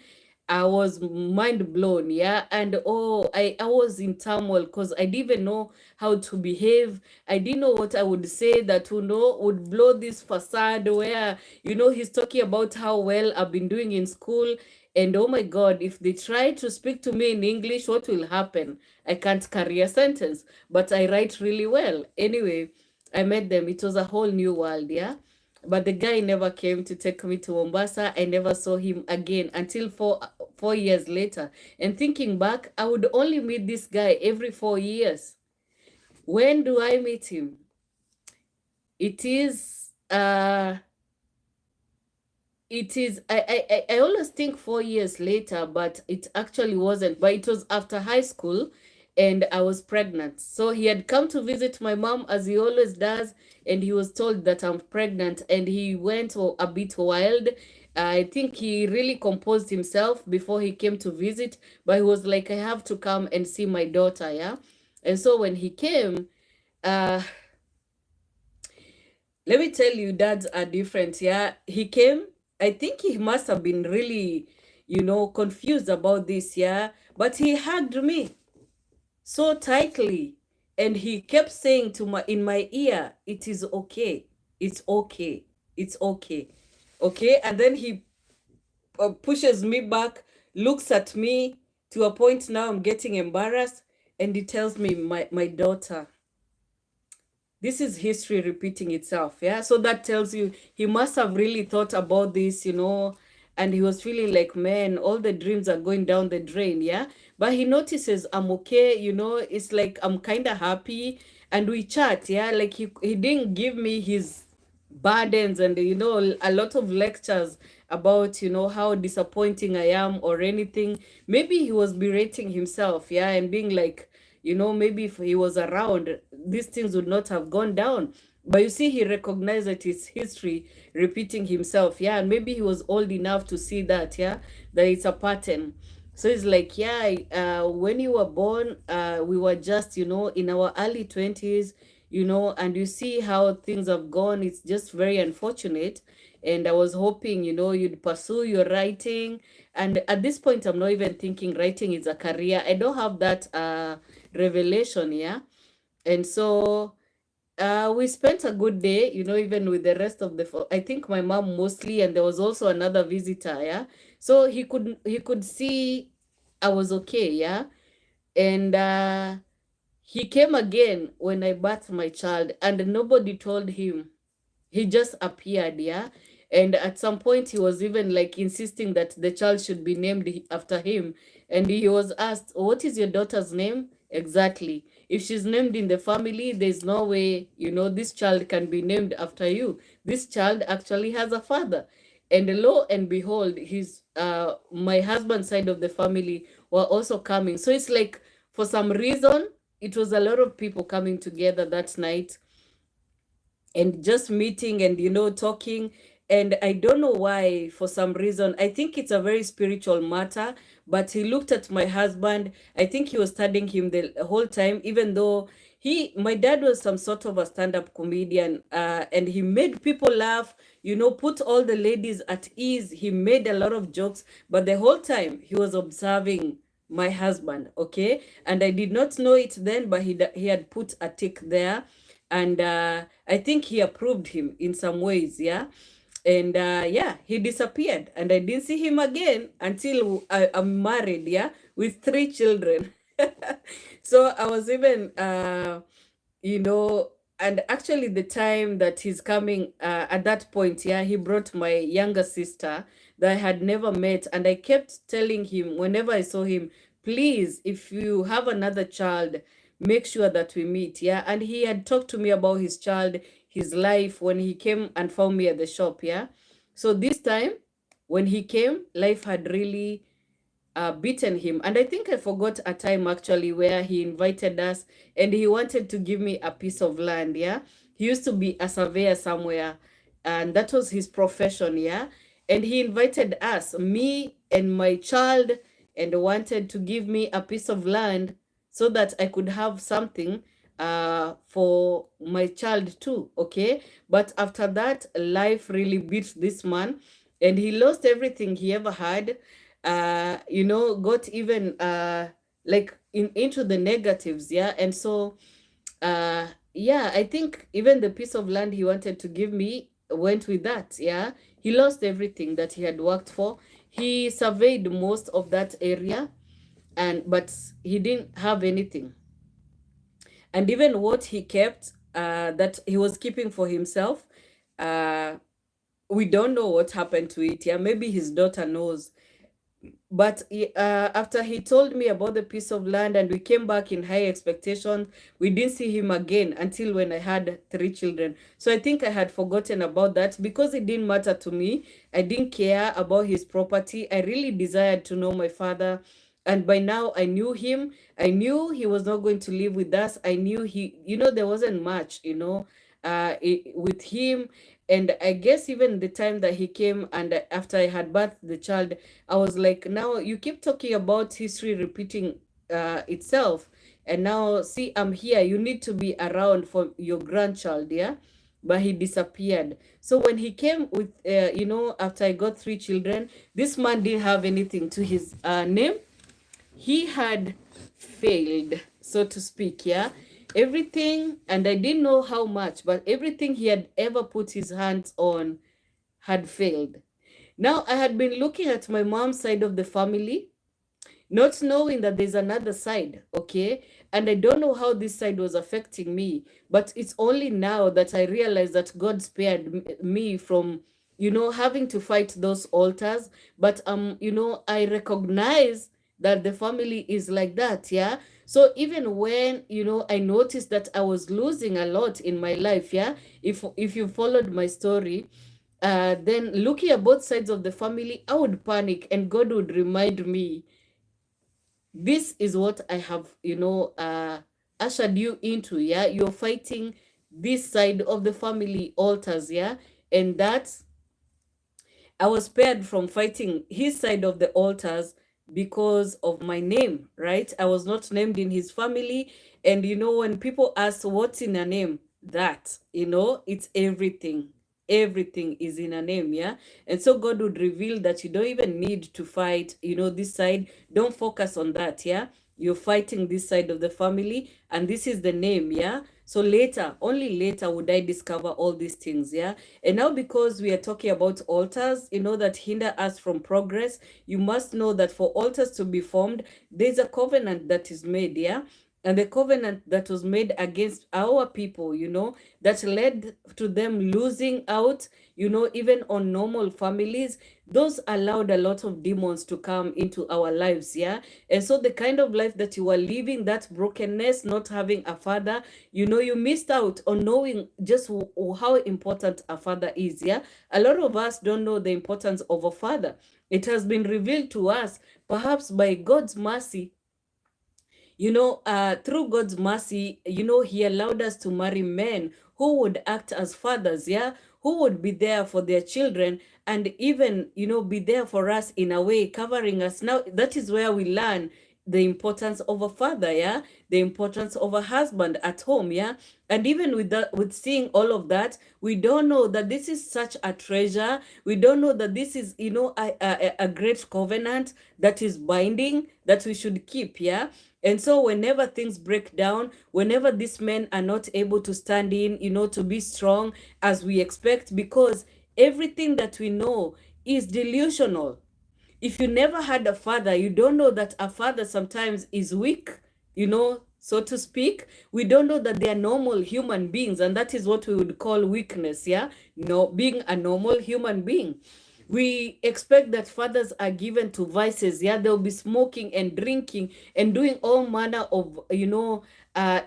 S1: I was mind blown. Yeah. And oh, I was in turmoil because I didn't even know how to behave. I didn't know what I would say that, would blow this facade where, he's talking about how well I've been doing in school. And oh my God, if they try to speak to me in English, what will happen? I can't carry a sentence, but I write really well. Anyway, I met them. It was a whole new world, yeah? But the guy never came to take me to Mombasa. I never saw him again until 4 years later. And thinking back, I would only meet this guy every 4 years. When do I meet him? It is I always think 4 years later, but it actually wasn't. But it was after high school, and I was pregnant. So he had come to visit my mom as he always does, and he was told that I'm pregnant, and he went a bit wild. I think he really composed himself before he came to visit, but he was like, I have to come and see my daughter. Yeah. And so when he came, uh let me tell you, dads are different. Yeah. He came. I think he must have been really, confused about this. Yeah. But he hugged me so tightly. And he kept saying to my in my ear, it is okay. It's okay. It's okay. Okay. And then he pushes me back, looks at me to a point now I'm getting embarrassed. And he tells me, my daughter, This is history repeating itself. Yeah. So that tells you he must have really thought about this, and he was feeling like, man, all the dreams are going down the drain. Yeah. But he notices I'm okay. It's like I'm kind of happy. And we chat. Yeah. Like he didn't give me his burdens and a lot of lectures about how disappointing I am or anything. Maybe he was berating himself, yeah, and being like, maybe if he was around, these things would not have gone down. But you see, he recognized that it's history repeating himself, yeah, and maybe he was old enough to see that, yeah, that it's a pattern. So it's like, yeah, when you were born, we were just, in our early 20s, and you see how things have gone. It's just very unfortunate. And I was hoping, you'd pursue your writing. And at this point, I'm not even thinking writing is a career. I don't have that revelation, yeah. And so we spent a good day, even with the rest of I think my mom mostly, and there was also another visitor, yeah. So he could see I was okay, yeah. And he came again when I birthed my child, and nobody told him. He just appeared, yeah. And at some point he was even like insisting that the child should be named after him. And he was asked, what is your daughter's name exactly? If she's named in the family, there's no way, this child can be named after you. This child actually has a father. And lo and behold, his my husband's side of the family were also coming. So it's like, for some reason, it was a lot of people coming together that night and just meeting and talking. And I don't know why, for some reason, I think it's a very spiritual matter. But he looked at my husband. I think he was studying him the whole time, even though my dad was some sort of a stand-up comedian, and he made people laugh, put all the ladies at ease. He made a lot of jokes, but the whole time he was observing my husband, okay. And I did not know it then, but he had put a tick there. And I think he approved him in some ways, yeah. And yeah, he disappeared, and I didn't see him again until I'm married, yeah, with 3 children. So I was even you know and actually the time that he's coming, at that point, yeah, he brought my younger sister that I had never met. And I kept telling him whenever I saw him, please, if you have another child, make sure that we meet, yeah. And he had talked to me about his child, his life, when he came and found me at the shop, yeah. So this time when he came, life had really beaten him. And I think I forgot a time actually where he invited us and he wanted to give me a piece of land. Yeah. He used to be a surveyor somewhere, and that was his profession. Yeah. And he invited us, me and my child, and wanted to give me a piece of land so that I could have something for my child too. Okay. But after that, life really beat this man, and he lost everything he ever had. Got even like into the negatives, yeah. And so yeah, I think even the piece of land he wanted to give me went with that, yeah. He lost everything that he had worked for. He surveyed most of that area, but he didn't have anything. And even what he kept, that he was keeping for himself, uh we don't know what happened to it, yeah. Maybe his daughter knows. But after he told me about the piece of land and we came back in high expectations, we didn't see him again until when I had 3 children. So I think I had forgotten about that because it didn't matter to me. I didn't care about his property. I really desired to know my father. And by now I knew him. I knew he was not going to live with us. I knew there wasn't much, with him. And I guess even the time that he came and after I had birthed the child, I was like, now you keep talking about history repeating itself. And now, see, I'm here. You need to be around for your grandchild, yeah? But he disappeared. So when he came with, after I got 3 children, this man didn't have anything to his name. He had failed, so to speak, yeah? Everything, and I didn't know how much, but everything he had ever put his hands on had failed. Now, I had been looking at my mom's side of the family. not knowing that there's another side, okay? And I don't know how this side was affecting me, but it's only now that I realize that God spared me from, having to fight those altars. But I recognize that the family is like that, yeah. So even when, I noticed that I was losing a lot in my life, yeah, if you followed my story, then looking at both sides of the family, I would panic, and God would remind me, this is what I have, ushered you into, yeah. You're fighting this side of the family altars, yeah. And that's, I was spared from fighting his side of the altars because of my name, right? I was not named in his family. And when people ask what's in a name, that, it's everything. Everything is in a name, yeah. And so God would reveal that you don't even need to fight, this side. Don't focus on that, yeah. You're fighting this side of the family, and this is the name, yeah. So later, only later, would I discover all these things, yeah. And now, because we are talking about altars, that hinder us from progress, you must know that for altars to be formed, there's a covenant that is made, yeah. And the covenant that was made against our people, that led to them losing out, even on normal families, those allowed a lot of demons to come into our lives, yeah. And so the kind of life that you are living, that brokenness, not having a father, you missed out on knowing just how important a father is, yeah. A lot of us don't know the importance of a father. It has been revealed to us, perhaps by God's mercy. Through God's mercy, he allowed us to marry men who would act as fathers, yeah, who would be there for their children, and even, be there for us in a way, covering us. Now, that is where we learn the importance of a father, yeah, the importance of a husband at home, yeah. And even with that, with seeing all of that, we don't know that this is such a treasure. We don't know that this is, a great covenant that is binding, that we should keep, yeah. And so whenever things break down, whenever these men are not able to stand in, to be strong as we expect, because everything that we know is delusional. If you never had a father, you don't know that a father sometimes is weak, so to speak. We don't know that they are normal human beings, and that is what we would call weakness, yeah? No, being a normal human being. We expect that fathers are given to vices, yeah. They'll be smoking and drinking and doing all manner of,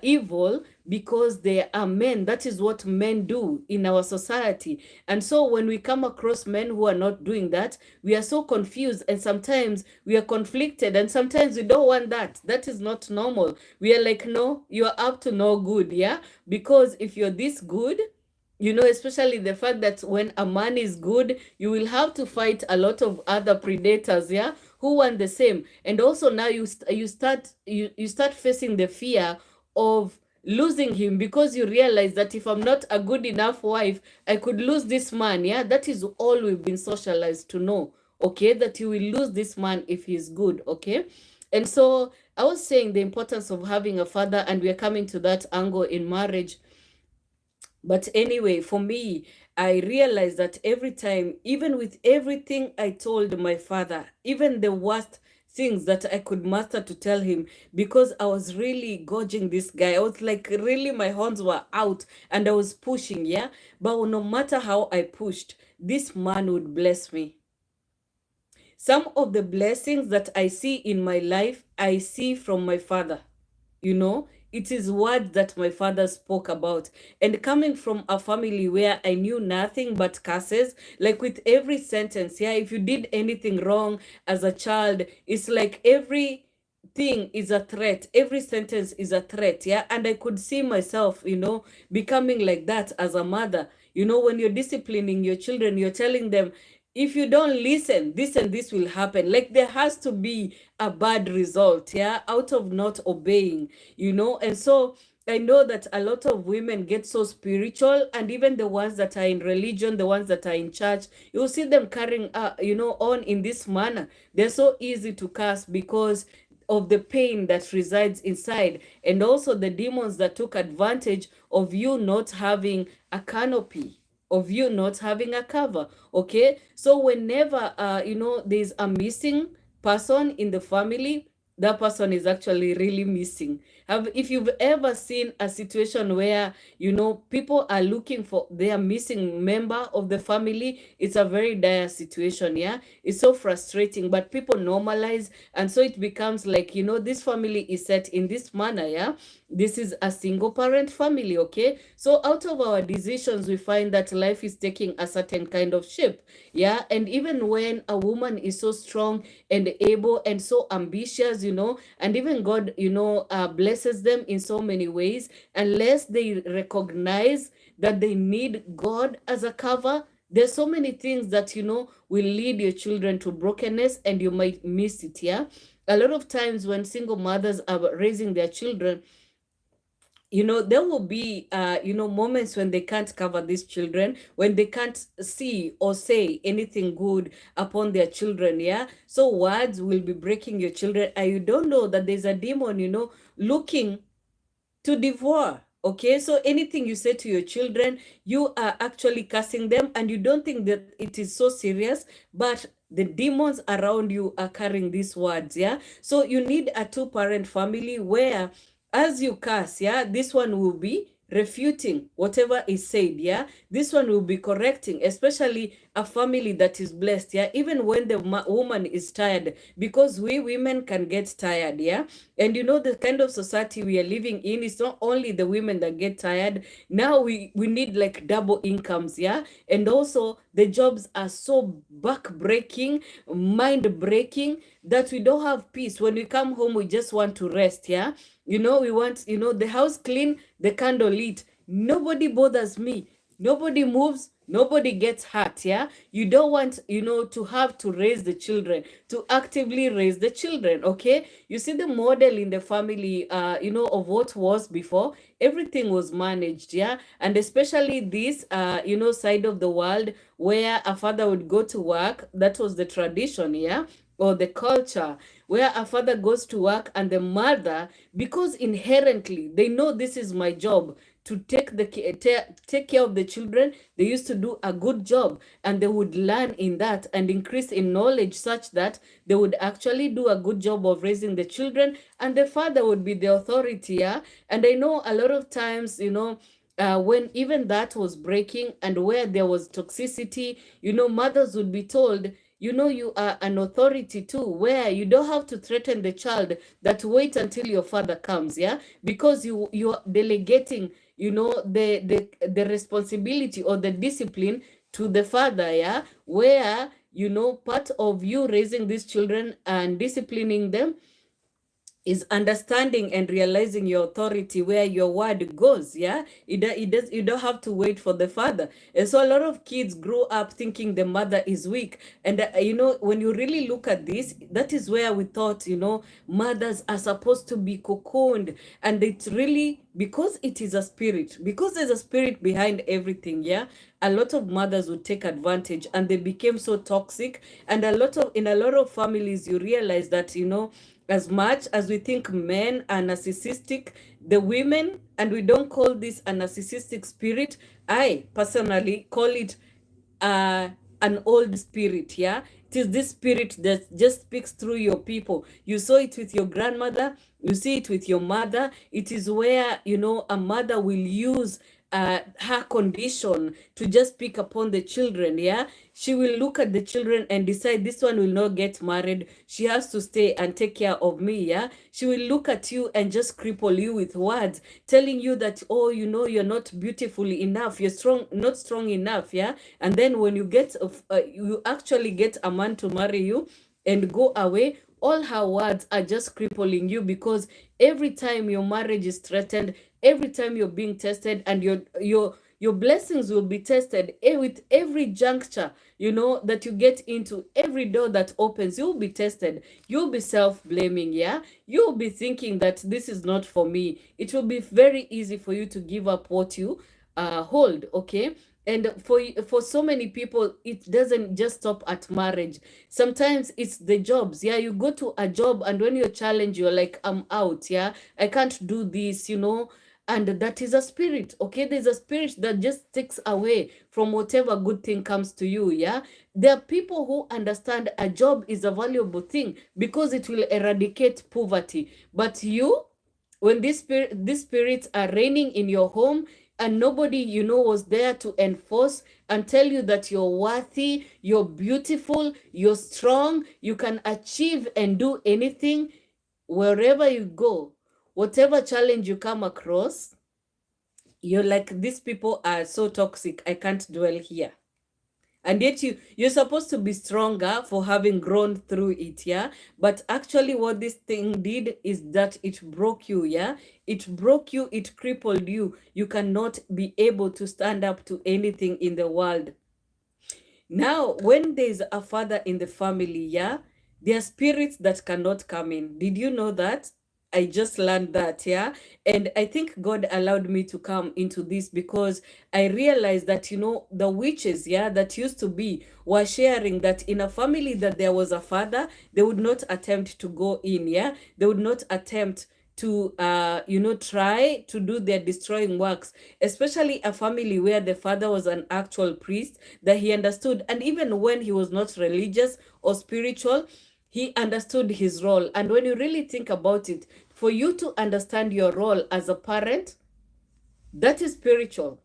S1: evil, because they are men. That is what men do in our society. And so when we come across men who are not doing that, we are so confused, and sometimes we are conflicted, and sometimes we don't want that. That is not normal. We are like, no, you are up to no good, yeah. Because if you're this good, especially the fact that when a man is good, you will have to fight a lot of other predators, yeah, who want the same. And also now you start facing the fear of losing him, because you realize that if I'm not a good enough wife, I could lose this man, yeah. That is all we've been socialized to know, okay, that you will lose this man if he's good, okay. And so I was saying the importance of having a father, and we're coming to that angle in marriage. But anyway, for me, I realized that every time, even with everything I told my father, even the worst things that I could master to tell him, because I was really gorging this guy. I was like, really, my horns were out, and I was pushing, yeah. But no matter how I pushed, this man would bless me. Some of the blessings that I see in my life, I see from my father. It is words that my father spoke about. And coming from a family where I knew nothing but curses, like with every sentence, yeah, if you did anything wrong as a child, it's like every thing is a threat. Every sentence is a threat, yeah. And I could see myself, becoming like that as a mother. When you're disciplining your children, you're telling them, if you don't listen, this and this will happen. Like there has to be a bad result, yeah, out of not obeying, And so I know that a lot of women get so spiritual, and even the ones that are in religion, the ones that are in church, you'll see them carrying, on in this manner. They're so easy to cast because of the pain that resides inside, and also the demons that took advantage of you not having a canopy, of you not having a cover, okay. So whenever there's a missing person in the family, that person is actually really missing. If you've ever seen a situation where, you know, people are looking for their missing member of the family, it's a very dire situation, yeah? It's so frustrating, but people normalize, and so it becomes like, you know, this family is set in this manner, yeah? This is a single parent family, okay? So out of our decisions, we find that life is taking a certain kind of shape, yeah? And even when a woman is so strong and able and so ambitious, you know, and even God, you know, blesses them in so many ways, unless they recognize that they need God as a cover, there's so many things that, you know, will lead your children to brokenness, and you might miss it, yeah? A lot of times when single mothers are raising their children, you know, there will be you know, moments when they can't cover these children, when they can't see or say anything good upon their children, yeah? So words will be breaking your children, and you don't know that there's a demon, you know, looking to devour. Okay, so anything you say to your children, you are actually cursing them, and you don't think that it is so serious, but the demons around you are carrying these words, yeah? So you need a two-parent family where, as you curse, yeah, this one will be refuting whatever is said, yeah? This one will be correcting, especially a family that is blessed, yeah? Even when the woman is tired, because we women can get tired, yeah? And you know, the kind of society we are living in, it's not only the women that get tired. Now we need like double incomes, yeah? And also the jobs are so back-breaking, mind-breaking, that we don't have peace. When we come home, we just want to rest, yeah? You know, we want, you know, the house clean, the candle lit. Nobody bothers me. Nobody moves, nobody gets hurt, yeah? You don't want, you know, to have to raise the children, to actively raise the children, okay? You see the model in the family, you know, of what was before, everything was managed, yeah? And especially this, you know, side of the world where a father would go to work, that was the tradition, yeah? Or the culture where a father goes to work, and the mother, because inherently they know this is my job, to take care of the children, they used to do a good job, and they would learn in that and increase in knowledge such that they would actually do a good job of raising the children, and the father would be the authority, yeah? And I know a lot of times, you know, when even that was breaking, and where there was toxicity, you know, mothers would be told, you know, you are an authority too, where you don't have to threaten the child that wait until your father comes, yeah? Because you're delegating, you know, the responsibility or the discipline to the father, yeah? Where, you know, part of you raising these children and disciplining them is understanding and realizing your authority, where your word goes, yeah? It does, you don't have to wait for the father. And so a lot of kids grow up thinking the mother is weak, and you know, when you really look at this, that is where we thought, you know, mothers are supposed to be cocooned, and it's really because it is a spirit, because there's a spirit behind everything, yeah? A lot of mothers would take advantage, and they became so toxic. And in a lot of families, you realize that, you know, as much as we think men are narcissistic, the women, and we don't call this a narcissistic spirit, I personally call it uh, an old spirit, yeah? It is this spirit that just speaks through your people. You saw it with your grandmother, you see it with your mother. It is where, you know, a mother will use her condition to just pick upon the children, yeah? She will look at the children and decide this one will not get married. She has to stay and take care of me, yeah? She will look at you and just cripple you with words, telling you that, oh, you know, you're not beautiful enough, you're strong, not strong enough, yeah? And then when you get, you actually get a man to marry you and go away, all her words are just crippling you, because every time your marriage is threatened, every time you're being tested, and your blessings will be tested, with every juncture, you know, that you get into, every door that opens, you'll be tested. You'll be self-blaming, yeah? You'll be thinking that this is not for me. It will be very easy for you to give up what you hold, okay? And for so many people, it doesn't just stop at marriage. Sometimes it's the jobs, yeah? You go to a job, and when you're challenged, you're like, I'm out, yeah? I can't do this, you know? and that is a spirit. Okay, there's a spirit that just takes away from whatever good thing comes to you. Yeah, there are people who understand a job is a valuable thing because it will eradicate poverty. But you, when these spirits are reigning in your home, and nobody was there to enforce and tell you that you're worthy, you're beautiful, you're strong, you can achieve and do anything, wherever you go, whatever challenge you come across, you're like, these people are so toxic, I can't dwell here. And yet you're supposed to be stronger for having grown through it. Yeah, but actually what this thing did is that it broke you. Yeah, it broke you, it crippled you. You cannot be able to stand up to anything in the world. Now, when there's a father in the family, yeah, there are spirits that cannot come in. Did you know that? I just learned that, yeah. And I think God allowed me to come into this because I realized that, the witches, yeah, that used to be were sharing that in a family that there was a father, they would not attempt to go in, yeah. They would not attempt to try to do their destroying works, especially a family where the father was an actual priest, that he understood, and even when he was not religious or spiritual, he understood his role. And when you really think about it, for you to understand your role as a parent, that is spiritual.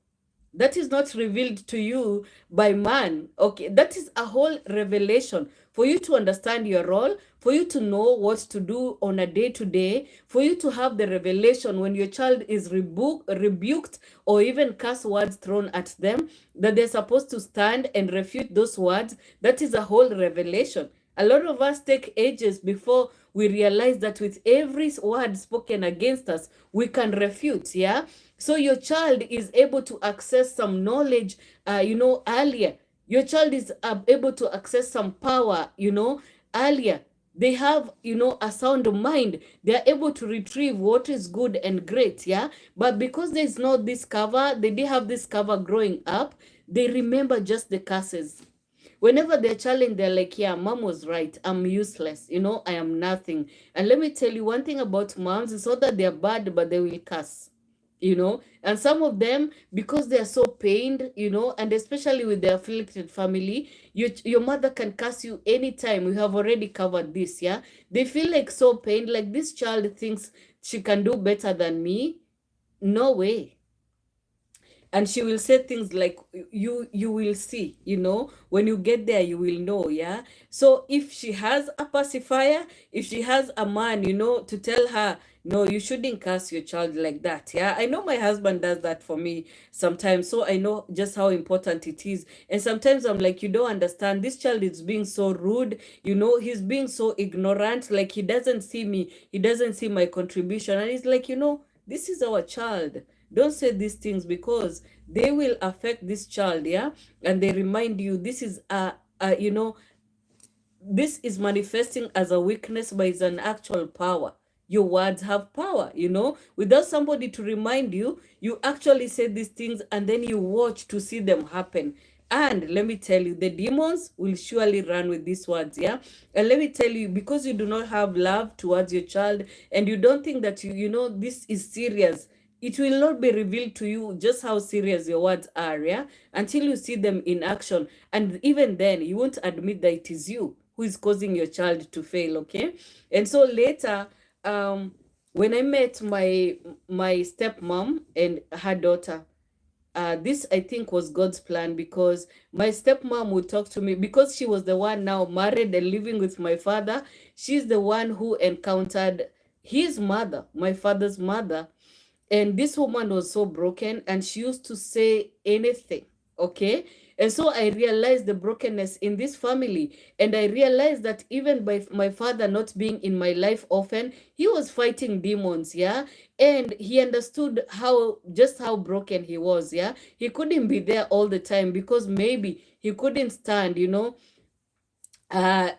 S1: That is not revealed to you by man. Okay, that is a whole revelation for you to understand your role, for you to know what to do on a day-to-day, for you to have the revelation when your child is rebuked or even curse words thrown at them, that they're supposed to stand and refute those words. That is a whole revelation. A lot of us take ages before we realize that with every word spoken against us, we can refute. Yeah. So your child is able to access some knowledge, earlier. Your child is able to access some power, earlier. They have, a sound mind. They are able to retrieve what is good and great, yeah? But because there's not this cover, they didn't have this cover growing up, they remember just the curses. Whenever they're challenged, they're like, yeah, mom was right. I'm useless. I am nothing. And let me tell you one thing about moms, it's not that they're bad, but they will curse. And some of them, because they are so pained, and especially with the afflicted family, your mother can curse you anytime. We have already covered this. Yeah, they feel like so pained, like this child thinks she can do better than me. No way. And she will say things like, you will see, when you get there you will know. Yeah, so if she has a pacifier, if she has a man, to tell her, no, you shouldn't curse your child like that. Yeah, I know my husband does that for me sometimes, so I know just how important it is. And sometimes I'm like, you don't understand, this child is being so rude, he's being so ignorant, like he doesn't see me, he doesn't see my contribution. And he's like, this is our child. Don't say these things because they will affect this child. Yeah, and they remind you this is this is manifesting as a weakness, but it's an actual power. Your words have power. Without somebody to remind you, you actually say these things and then you watch to see them happen. And let me tell you, the demons will surely run with these words. Yeah, and let me tell you, because you do not have love towards your child and you don't think that this is serious, it will not be revealed to you just how serious your words are, yeah, until you see them in action. And even then, you won't admit that it is you who is causing your child to fail, okay? And so later, when I met my stepmom and her daughter, this I think was God's plan, because my stepmom would talk to me, because she was the one now married and living with my father. She's the one who encountered his mother, my father's mother. And this woman was so broken and she used to say anything, okay? And so I realized the brokenness in this family. And I realized that even by my father not being in my life often, he was fighting demons, yeah? And he understood just how broken he was, yeah? He couldn't be there all the time because maybe he couldn't stand,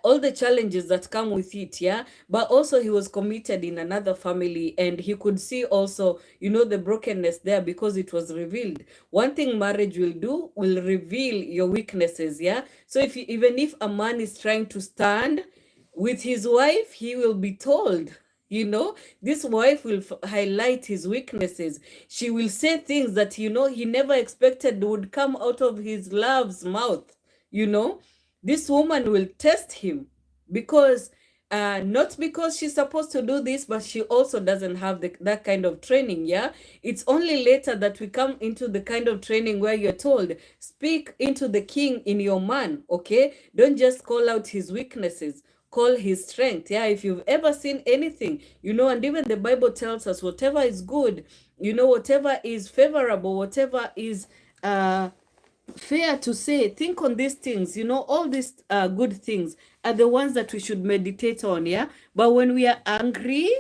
S1: all the challenges that come with it. Yeah, but also he was committed in another family and he could see also, the brokenness there, because it was revealed. One thing marriage will do, will reveal your weaknesses. Yeah, so even if a man is trying to stand with his wife, he will be told You know, this wife will highlight his weaknesses. She will say things that, you know, he never expected would come out of his love's mouth. You know, this woman will test him because, not because she's supposed to do this, but she also doesn't have that kind of training. Yeah. It's only later that we come into the kind of training where you're told, speak into the king in your man. Okay. Don't just call out his weaknesses, call his strength. Yeah, if you've ever seen anything, you know, and even the Bible tells us whatever is good, you know, whatever is favorable, whatever is fair to say, think on these things. You know, all these good things are the ones that we should meditate on. Yeah, but when we are angry,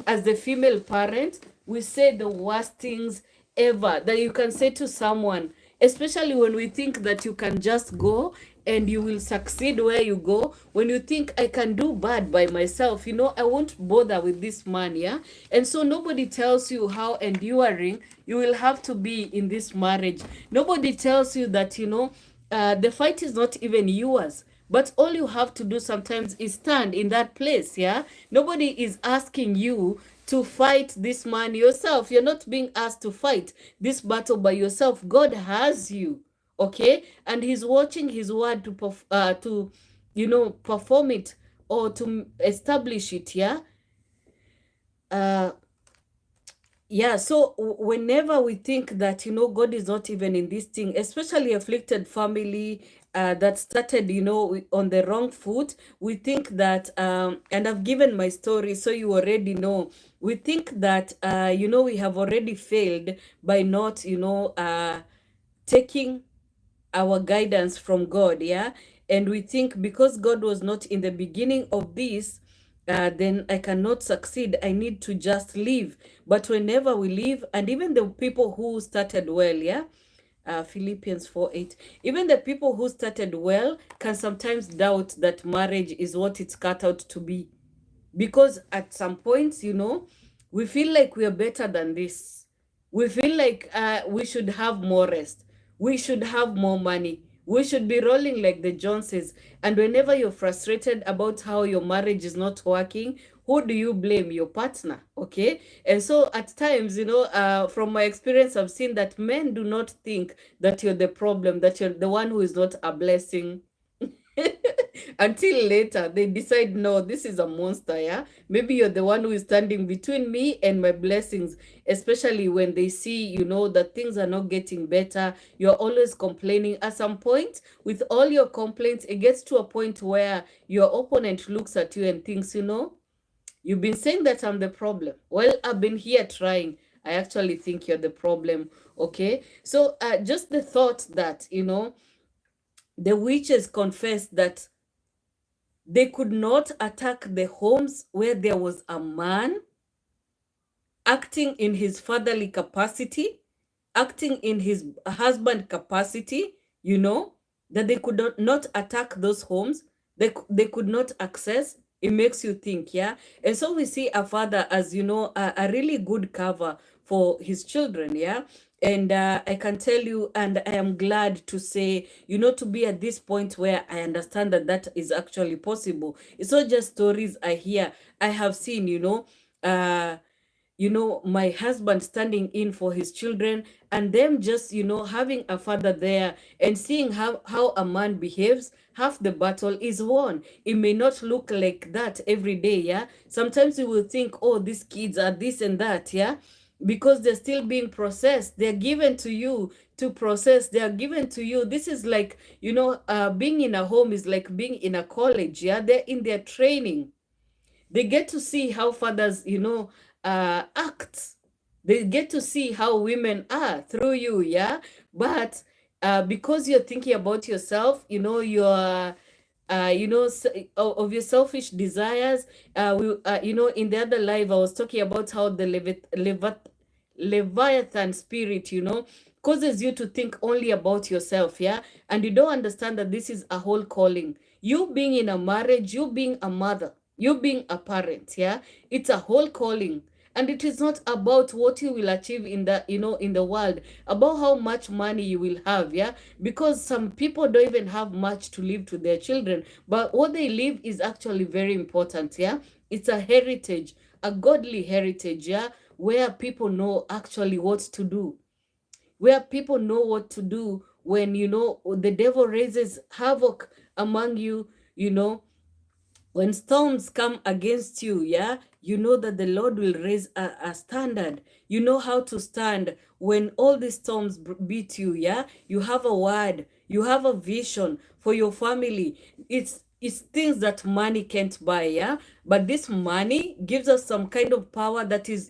S1: as the female parent, we say the worst things ever that you can say to someone, especially when we think that you can just go and you will succeed where you go. When you think, I can do bad by myself, you know, I won't bother with this man. Yeah. And so nobody tells you how enduring you will have to be in this marriage. Nobody tells you that, you know, the fight is not even yours. But all you have to do sometimes is stand in that place. Yeah. Nobody is asking you to fight this man yourself. You're not being asked to fight this battle by yourself. God has you. Okay. And he's watching his word to, you know, perform it or to establish it. Yeah. Uh, yeah, so whenever we think that, you know, God is not even in this thing, especially afflicted family that started, you know, on the wrong foot, we think that, and I've given my story, so you already know, we think that, you know, we have already failed by not, you know, taking our guidance from God. Yeah. And we think because God was not in the beginning of this, then I cannot succeed. I need to just leave. But whenever we leave, and even the people who started well, yeah, Philippians 4:8, even the people who started well can sometimes doubt that marriage is what it's cut out to be. Because at some points, you know, we feel like we are better than this. We feel like we should have more rest. We should have more money. We should be rolling like the Joneses. And whenever you're frustrated about how your marriage is not working, who do you blame? Your partner. Okay. And so at times, you know, from my experience, I've seen that men do not think that you're the problem, that you're the one who is not a blessing. Until later they decide, no, this is a monster. Yeah, maybe you're the one who is standing between me and my blessings, especially when they see, you know, that things are not getting better. You're always complaining. At some point, with all your complaints, it gets to a point where your opponent looks at you and thinks, you know, you've been saying that I'm the problem. Well, I've been here trying. I actually think you're the problem. Okay, so just the thought that, you know, the witches confessed that they could not attack the homes where there was a man acting in his fatherly capacity, acting in his husband capacity, you know, that they could not attack those homes. They could not access. It makes you think, yeah. And so we see a father as, you know, a really good cover for his children, yeah. And I can tell you, and I am glad to say, you know, to be at this point where I understand that that is actually possible. It's not just stories I hear. I have seen, you know, my husband standing in for his children, and them just, you know, having a father there and seeing how a man behaves. Half the battle is won. It may not look like that every day. Yeah, sometimes you will think, oh, these kids are this and that. Yeah, because they're still being processed. They're given to you to process. They are given to you. This is like, you know, being in a home is like being in a college. Yeah, they're in their training. They get to see how fathers, you know, act. They get to see how women are through you. Yeah, but because you're thinking about yourself, you know, you're you know, of your selfish desires. You know, in the other life, I was talking about how the Leviathan spirit, you know, causes you to think only about yourself. Yeah, and you don't understand that this is a whole calling. You being in a marriage, you being a mother, you being a parent. Yeah, it's a whole calling. And it is not about what you will achieve in the, in the world, about how much money you will have, yeah, because some people don't even have much to leave to their children, but what they leave is actually very important, yeah. It's a heritage, a godly heritage, yeah, where people know actually what to do, where people know what to do when, the devil raises havoc among you, you know when storms come against you, yeah, you know that the Lord will raise a standard. You know how to stand when all the storms beat you, yeah. You have a word, you have a vision for your family. It's things that money can't buy, yeah. But this money gives us some kind of power that is,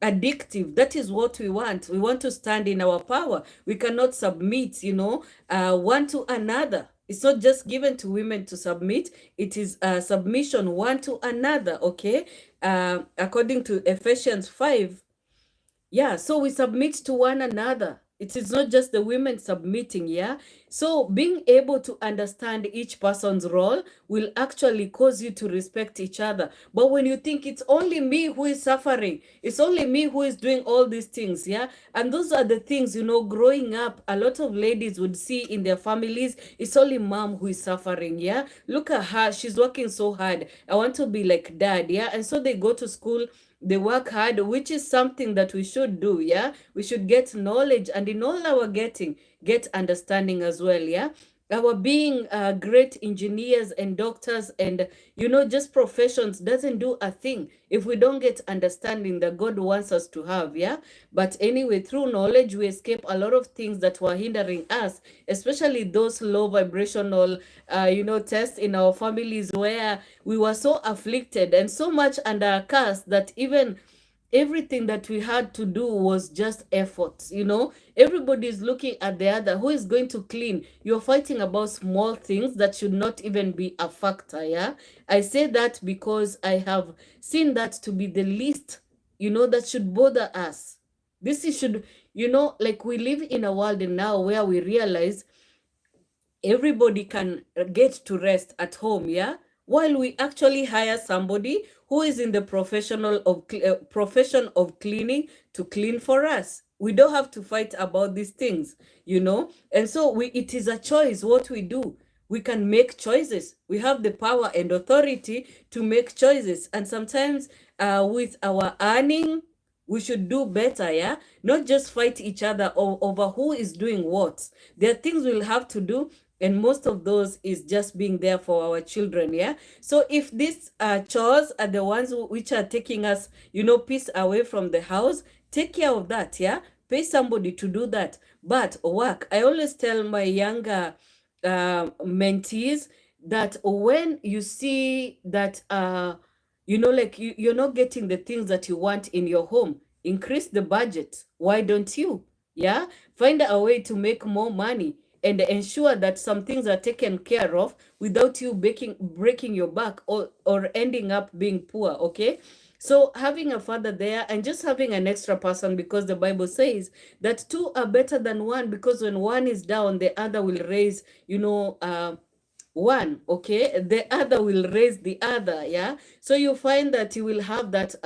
S1: addictive. That is what we want. We want to stand in our power. We cannot submit, one to another. It's not just given to women to submit. It is submission one to another, okay? According to Ephesians 5, yeah, so we submit to one another. It is not just the women submitting, yeah? So being able to understand each person's role will actually cause you to respect each other. But when you think it's only me who is suffering, it's only me who is doing all these things, yeah? And those are the things, growing up, a lot of ladies would see in their families, it's only mom who is suffering, yeah? Look at her, she's working so hard. I want to be like dad, yeah? And so they go to school, they work hard, which is something that we should do, yeah. We should get knowledge, and in all our getting, get understanding as well, yeah. Our being great engineers and doctors and, just professions doesn't do a thing if we don't get understanding that God wants us to have, yeah. But anyway, through knowledge we escape a lot of things that were hindering us, especially those low vibrational tests in our families, where we were so afflicted and so much under a curse that even everything that we had to do was just effort. Everybody is looking at the other, who is going to clean. You're fighting about small things that should not even be a factor, yeah. I say that because I have seen that to be the least, that should bother us. This is should, like, we live in a world now where we realize everybody can get to rest at home, yeah, while we actually hire somebody who is in the profession of cleaning to clean for us. We don't have to fight about these things, and so it is a choice what we do. We can make choices. We have the power and authority to make choices, and sometimes with our earning, we should do better, yeah, not just fight each other over who is doing what. There are things we'll have to do, and most of those is just being there for our children, yeah. So if these chores are the ones which are taking us, peace away from the house, take care of that, yeah. Pay somebody to do that, but work. I always tell my younger mentees that when you see that like you're not getting the things that you want in your home, increase the budget. Why don't you, yeah, find a way to make more money and ensure that some things are taken care of without you breaking your back or ending up being poor, okay? So having a father there and just having an extra person, because the Bible says that two are better than one, because when one is down, the other will raise, one, okay, the other will raise the other, yeah. So you find that you will have that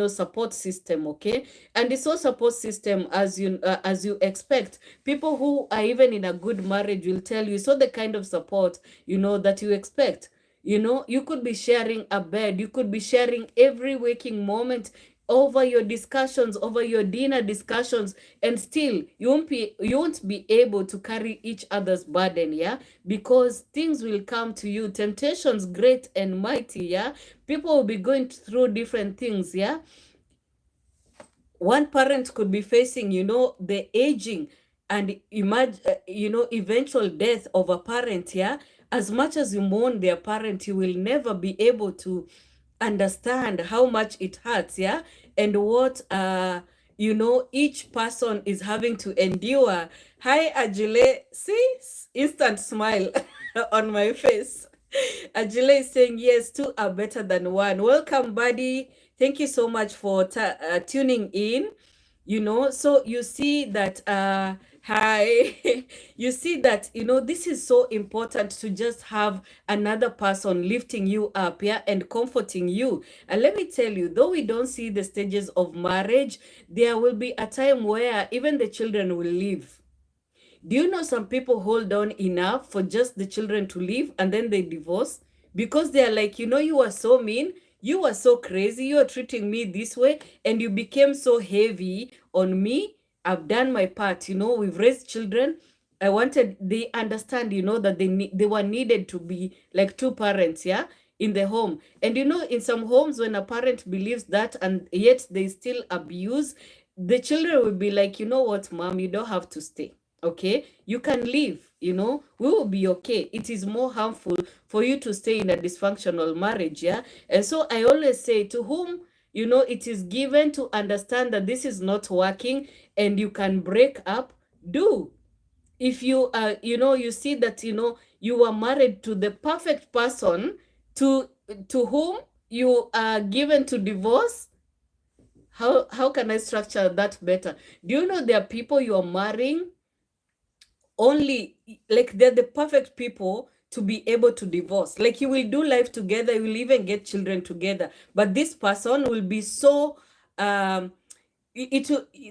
S1: support system, okay. And it's so support system as you expect. People who are even in a good marriage will tell you, so the kind of support that you expect. You could be sharing a bed, you could be sharing every waking moment over your discussions, over your dinner discussions, and still you won't be able to carry each other's burden, yeah, because things will come to you, temptations great and mighty, yeah. People will be going through different things, yeah. One parent could be facing, the aging and imagine, eventual death of a parent, yeah. As much as you mourn their parent, you will never be able to understand how much it hurts, yeah, and what each person is having to endure. Hi, Ajile. See, instant smile on my face. Ajile is saying yes, two are better than one. Welcome, buddy. Thank you so much for tuning in. So you see that Hi. You see that, this is so important to just have another person lifting you up, yeah, and comforting you. And let me tell you, though we don't see the stages of marriage, there will be a time where even the children will leave. Do you know some people hold on enough for just the children to leave and then they divorce? Because they're like, you are so mean, you are so crazy, you are treating me this way, and you became so heavy on me. I've done my part, we've raised children. They understand, that they were needed to be like two parents, yeah, in the home. And in some homes, when a parent believes that and yet they still abuse, the children will be like, you know what, mom, you don't have to stay. Okay, you can leave, we will be okay. It is more harmful for you to stay in a dysfunctional marriage, yeah. And so I always say, to whom it is given to understand that this is not working and you can break up, do. If you you see that you are married to the perfect person, to whom you are given to divorce, how can I structure that better? Do you know there are people you are marrying only, like they're the perfect people to be able to divorce? Like you will do life together, you will even get children together, but this person will be so they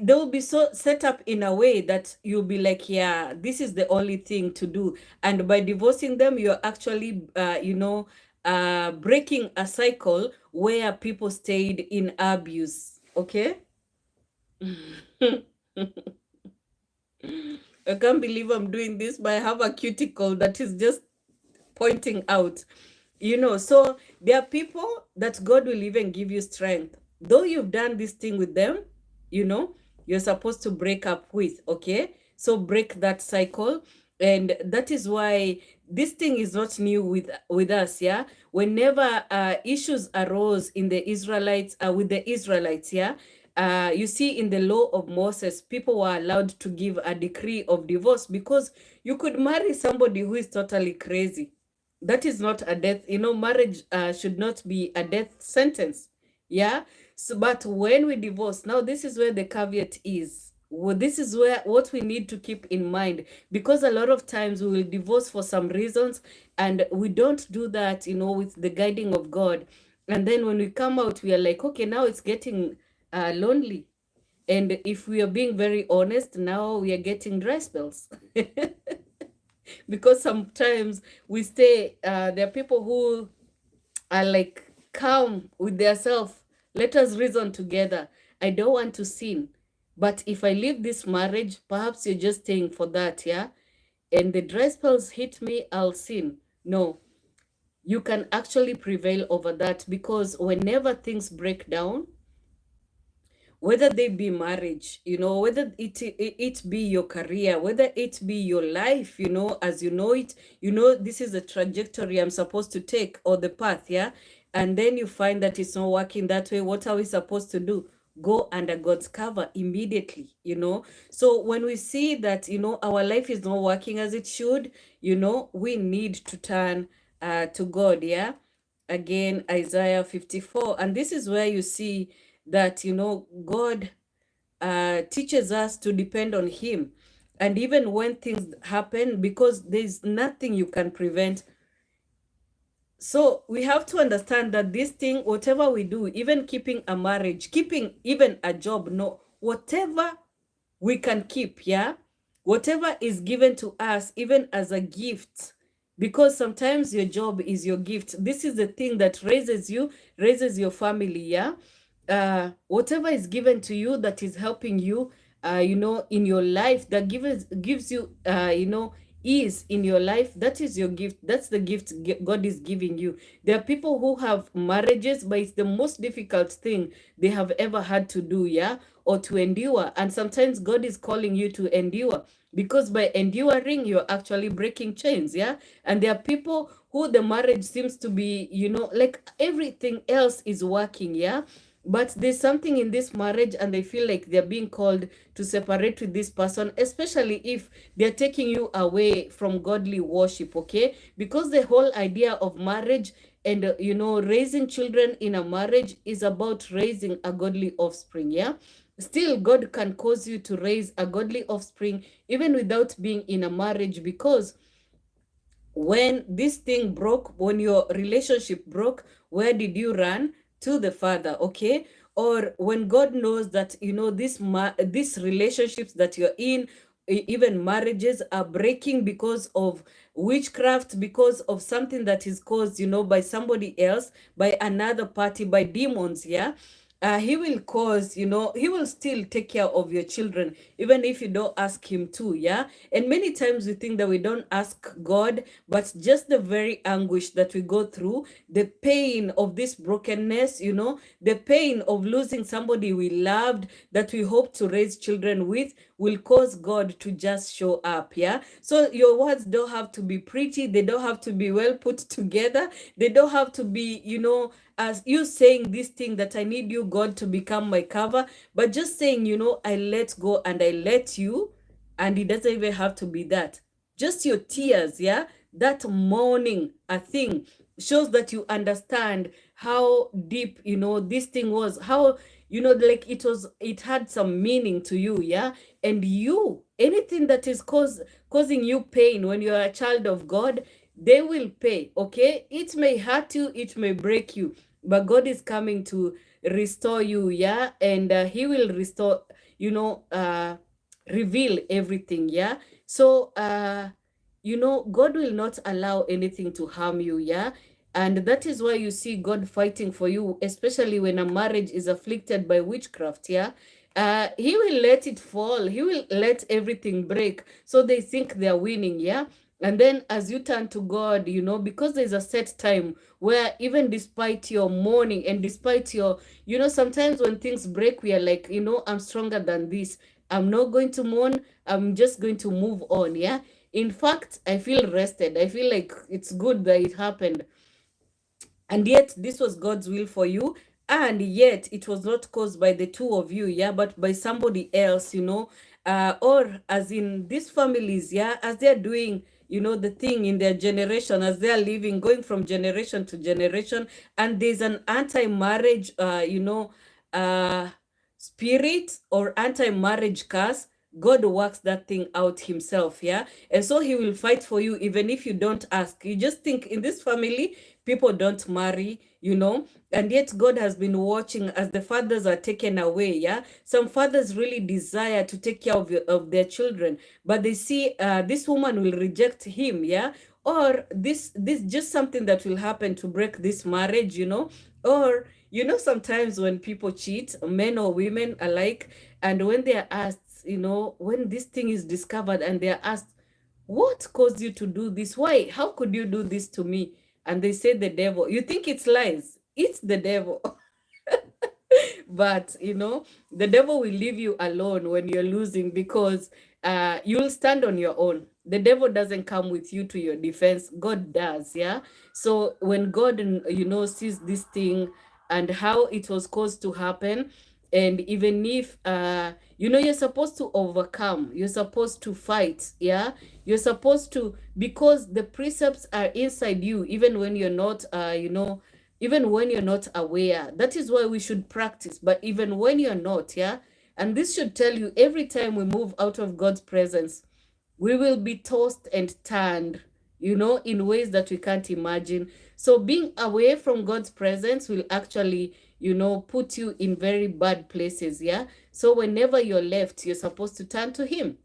S1: will be so set up in a way that you'll be like, yeah, this is the only thing to do. And by divorcing them, you're actually breaking a cycle where people stayed in abuse. Okay. I can't believe I'm doing this, but I have a cuticle that is just pointing out. So there are people that God will even give you strength. Though you've done this thing with them, you know, you're supposed to break up with, okay? So break that cycle. And that is why this thing is not new with us, yeah? Whenever issues arose in the Israelites, with the Israelites, yeah? You see, in the law of Moses, people were allowed to give a decree of divorce because you could marry somebody who is totally crazy. That is not a death, marriage should not be a death sentence. Yeah. So, but when we divorce, now this is where the caveat is. Well, this is where what we need to keep in mind, because a lot of times we will divorce for some reasons and we don't do that, with the guiding of God. And then when we come out, we are like, okay, now it's getting lonely. And if we are being very honest, now we are getting dry spells. Because sometimes we stay, there are people who are like calm with their self. Let us reason together. I don't want to sin, but if I leave this marriage, perhaps you're just staying for that, yeah, and the dry spells hit me, I'll sin. No, you can actually prevail over that, because whenever things break down, whether they be marriage, whether it be your career, whether it be your life, as you know it, this is the trajectory I'm supposed to take, or the path, yeah, and then you find that it's not working that way. What are we supposed to do? Go under God's cover immediately. So when we see that our life is not working as it should, we need to turn to God, yeah. Again, Isaiah 54, and this is where you see that God teaches us to depend on him. And even when things happen, because there's nothing you can prevent, so we have to understand that this thing, whatever we do, even keeping a marriage, keeping even a job, no, whatever we can keep, yeah, whatever is given to us, even as a gift, because sometimes your job is your gift. This is the thing that raises you, raises your family, yeah. Whatever is given to you that is helping you, in your life, that gives you, ease in your life, that is your gift. That's the gift God is giving you. There are people who have marriages, but it's the most difficult thing they have ever had to do, yeah, or to endure. And sometimes God is calling you to endure, because by enduring, you're actually breaking chains, yeah. And there are people who the marriage seems to be, like everything else is working, yeah, but there's something in this marriage and they feel like they're being called to separate with this person, especially if they're taking you away from godly worship, okay? Because the whole idea of marriage and, raising children in a marriage is about raising a godly offspring, yeah? still God can cause you to raise a godly offspring even without being in a marriage, because when this thing broke, when your relationship broke, where did you run? To the Father, okay? Or when God knows that, you know, these relationships that you're in, even marriages are breaking because of witchcraft, because of something that is caused, you know, by somebody else, by another party, by demons, yeah? He will cause, you know, he will still take care of your children, even if you don't ask him to, yeah? And many times we think that we don't ask God, but just the very anguish that we go through, the pain of this brokenness, you know, the pain of losing somebody we loved, that we hope to raise children with, will cause God to just show up, yeah? So your words don't have to be pretty, they don't have to be well put together, they don't have to be, you know, as you saying this thing that I need you, God, to become my cover, but just saying, you know, I let go and I let you, and it doesn't even have to be that. Just your tears, yeah, that mourning a thing shows that you understand how deep, you know, this thing was, how, you know, like it had some meaning to you, yeah. And you, anything that is causing you pain when you're a child of God, they will pay, okay? It may hurt you, it may break you, but God is coming to restore you, yeah. And he will restore, you know, reveal everything, yeah. So you know, God will not allow anything to harm you, yeah. And that is why you see God fighting for you, especially when a marriage is afflicted by witchcraft, yeah. He will let it fall, he will let everything break, so they think they're winning, yeah. And then as you turn to God, you know, because there's a set time where even despite your mourning and despite your, you know, sometimes when things break, we are like, you know, I'm stronger than this, I'm not going to mourn, I'm just going to move on, yeah. In fact, I feel rested, I feel like it's good that it happened, and yet this was God's will for you, and yet it was not caused by the two of you, yeah, but by somebody else, you know. Or as in these families, yeah, as they're doing, you know, the thing in their generation, as they're living, going from generation to generation, and there's an anti-marriage, you know, uh spirit or anti-marriage curse. God works that thing out himself, yeah. And so he will fight for you even if you don't ask. You just think in this family people don't marry, you know, and yet God has been watching as the fathers are taken away, yeah. Some fathers really desire to take care of their children, but they see this woman will reject him, yeah. Or this just something that will happen to break this marriage, you know. Or, you know, sometimes when people cheat, men or women alike, and when they are asked, you know, when this thing is discovered and they are asked, what caused you to do this? Why? How could you do this to me? And they say the devil. You think it's lies. It's the devil. But, you know, the devil will leave you alone when you're losing, because you'll stand on your own. The devil doesn't come with you to your defense. God does, yeah? So when God, you know, sees this thing and how it was caused to happen, and even if you know, you're supposed to overcome, you're supposed to fight, yeah, you're supposed to, because the precepts are inside you even when you're not you know, even when you're not aware. That is why we should practice, but even when you're not, yeah. And this should tell you, every time we move out of God's presence, we will be tossed and turned, you know, in ways that we can't imagine. So being away from God's presence will actually, you know, put you in very bad places, yeah. So whenever you're left, you're supposed to turn to him.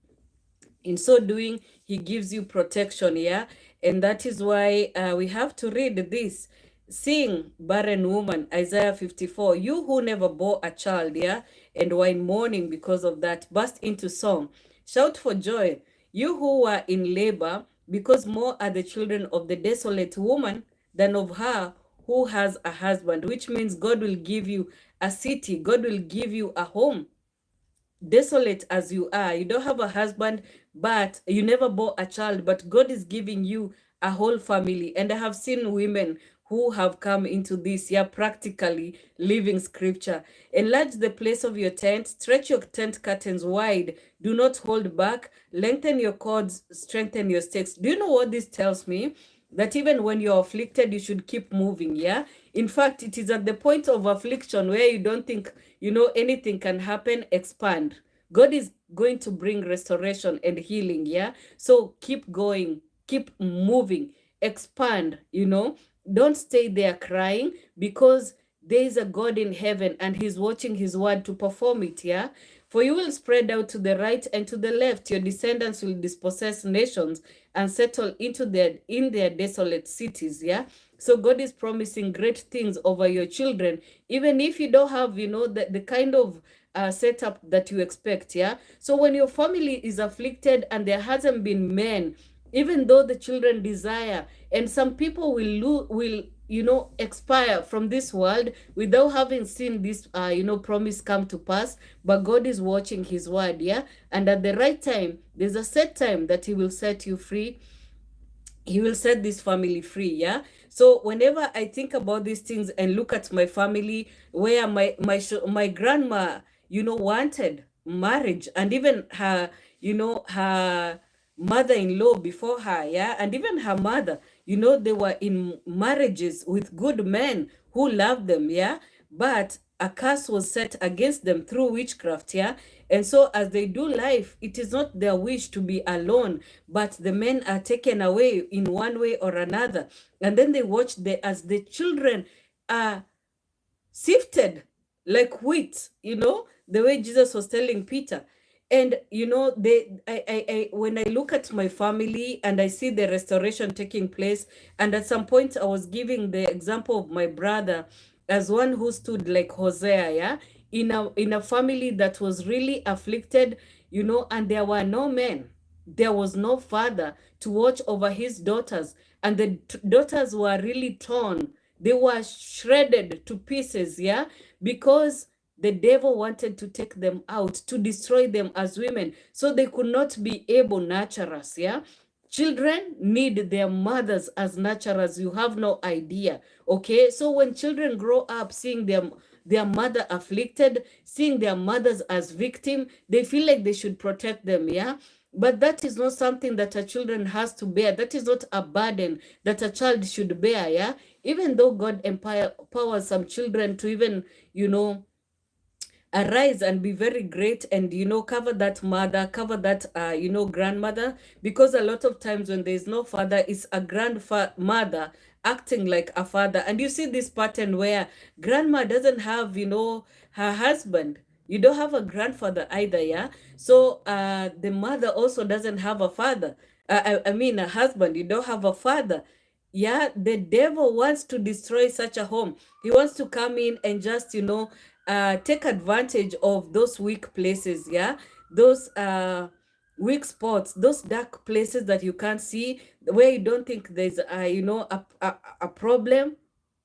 S1: In so doing, he gives you protection, yeah. And that is why we have to read this. Sing, barren woman, Isaiah 54, you who never bore a child, yeah, and were in mourning because of that, burst into song, shout for joy, you who were in labor, because more are the children of the desolate woman than of her who has a husband. Which means God will give you a city, God will give you a home. Desolate as you are, you don't have a husband, but you never bore a child, but God is giving you a whole family. And I have seen women who have come into this, yeah, practically living scripture. Enlarge the place of your tent, stretch your tent curtains wide, do not hold back, lengthen your cords, strengthen your stakes. Do you know what this tells me? That even when you're afflicted, you should keep moving, yeah. In fact, it is at the point of affliction where you don't think, anything can happen, expand. God is going to bring restoration and healing, yeah? So keep going, keep moving, expand, Don't stay there crying, because there is a God in heaven and he's watching his word to perform it, yeah? For you will spread out to the right and to the left. Your descendants will dispossess nations and settle in their desolate cities, yeah? So God is promising great things over your children, even if you don't have, the kind of setup that you expect, yeah? So when your family is afflicted and there hasn't been men, even though the children desire, and some people will expire from this world without having seen this promise come to pass, but God is watching his word, yeah? And at the right time, there's a set time that he will set you free. He will set this family free, yeah? So whenever I think about these things and look at my family, where my grandma, wanted marriage, and even her, her mother-in-law before her, yeah, and even her mother, they were in marriages with good men who loved them, yeah, but a curse was set against them through witchcraft, yeah. And so as they do life, it is not their wish to be alone, but the men are taken away in one way or another. And then they watch as the children are sifted like wheat, the way Jesus was telling Peter. And when I look at my family and I see the restoration taking place, and at some point I was giving the example of my brother as one who stood like Hosea, yeah, in a family that was really afflicted, and there were no men, there was no father to watch over his daughters, and the daughters were really torn, they were shredded to pieces, yeah, because the devil wanted to take them out, to destroy them as women, so they could not be able nurturers, yeah. Children need their mothers as nurturers. You have no idea, okay? So when children grow up seeing their mother afflicted, seeing their mothers as victim, they feel like they should protect them, yeah? But that is not something that a children has to bear. That is not a burden that a child should bear, yeah? Even though God empowers some children to even, arise and be very great, and cover that mother, cover that grandmother, because a lot of times when there's no father, it's a grandmother acting like a father. And you see this pattern where grandma doesn't have her husband, you don't have a grandfather either, yeah? So the mother also doesn't have a father, I mean a husband, you don't have a father. Yeah, the devil wants to destroy such a home. He wants to come in and just take advantage of those weak places, yeah, those weak spots, those dark places that you can't see, where you don't think there's a problem.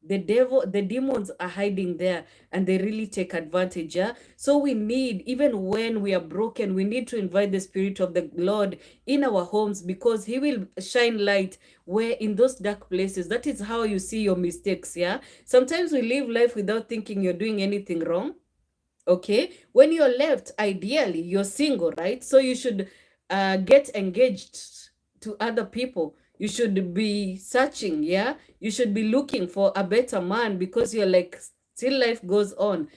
S1: The demons are hiding there, and they really take advantage, yeah. So we need, even when we are broken, we need to invite the Spirit of the Lord in our homes, because he will shine light where in those dark places. That is how you see your mistakes, yeah. Sometimes we live life without thinking you're doing anything wrong, okay? When you're left, ideally you're single, right? So you should get engaged to other people. You should be searching, yeah, you should be looking for a better man, because you're like, still life goes on.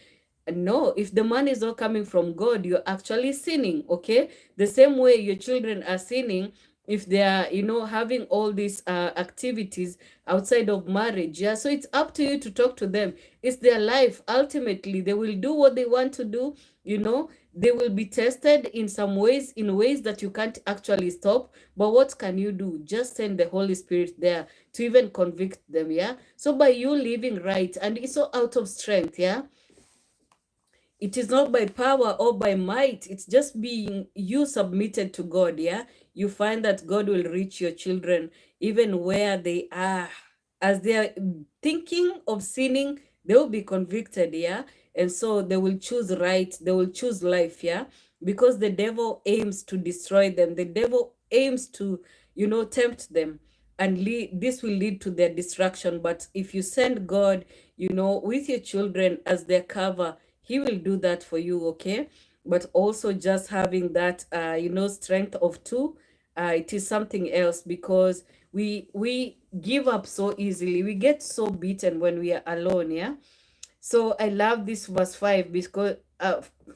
S1: No, if the man is not coming from God, you're actually sinning, okay? The same way your children are sinning if they are, having all these activities outside of marriage, yeah? So it's up to you to talk to them. It's their life. Ultimately, they will do what they want to do, they will be tested in some ways, in ways that you can't actually stop. But what can you do? Just send the Holy Spirit there to even convict them, yeah? So by you living right, and it's so out of strength, yeah? It is not by power or by might. It's just being you submitted to God, yeah? You find that God will reach your children even where they are. As they are thinking of sinning, they will be convicted, yeah? And so they will choose right. They will choose life, yeah? Because the devil aims to destroy them. The devil aims to, tempt them. And this will lead to their destruction. But if you send God, with your children as their cover, he will do that for you, okay? But also just having that strength of two, it is something else, because we give up so easily. We get so beaten when we are alone, yeah? So I love this verse 5 because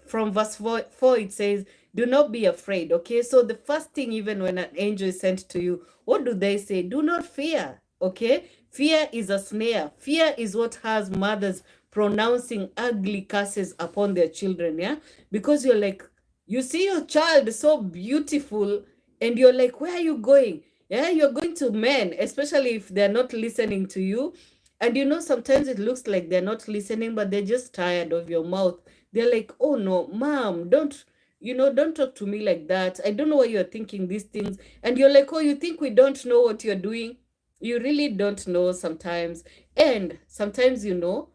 S1: from verse 4 it says, do not be afraid. Okay, so the first thing, even when an angel is sent to you, what do they say? Do not fear. Okay, fear is a snare. Fear is what has mothers pronouncing ugly curses upon their children. Yeah, because you're like, you see your child so beautiful and you're like, where are you going? Yeah, you're going to men, especially if they're not listening to you. And you know, sometimes it looks like they're not listening, but they're just tired of your mouth. They're like, oh no, mom, don't, don't talk to me like that. I don't know why you're thinking these things. And you're like, oh, you think we don't know what you're doing? You really don't know sometimes. And sometimes you know,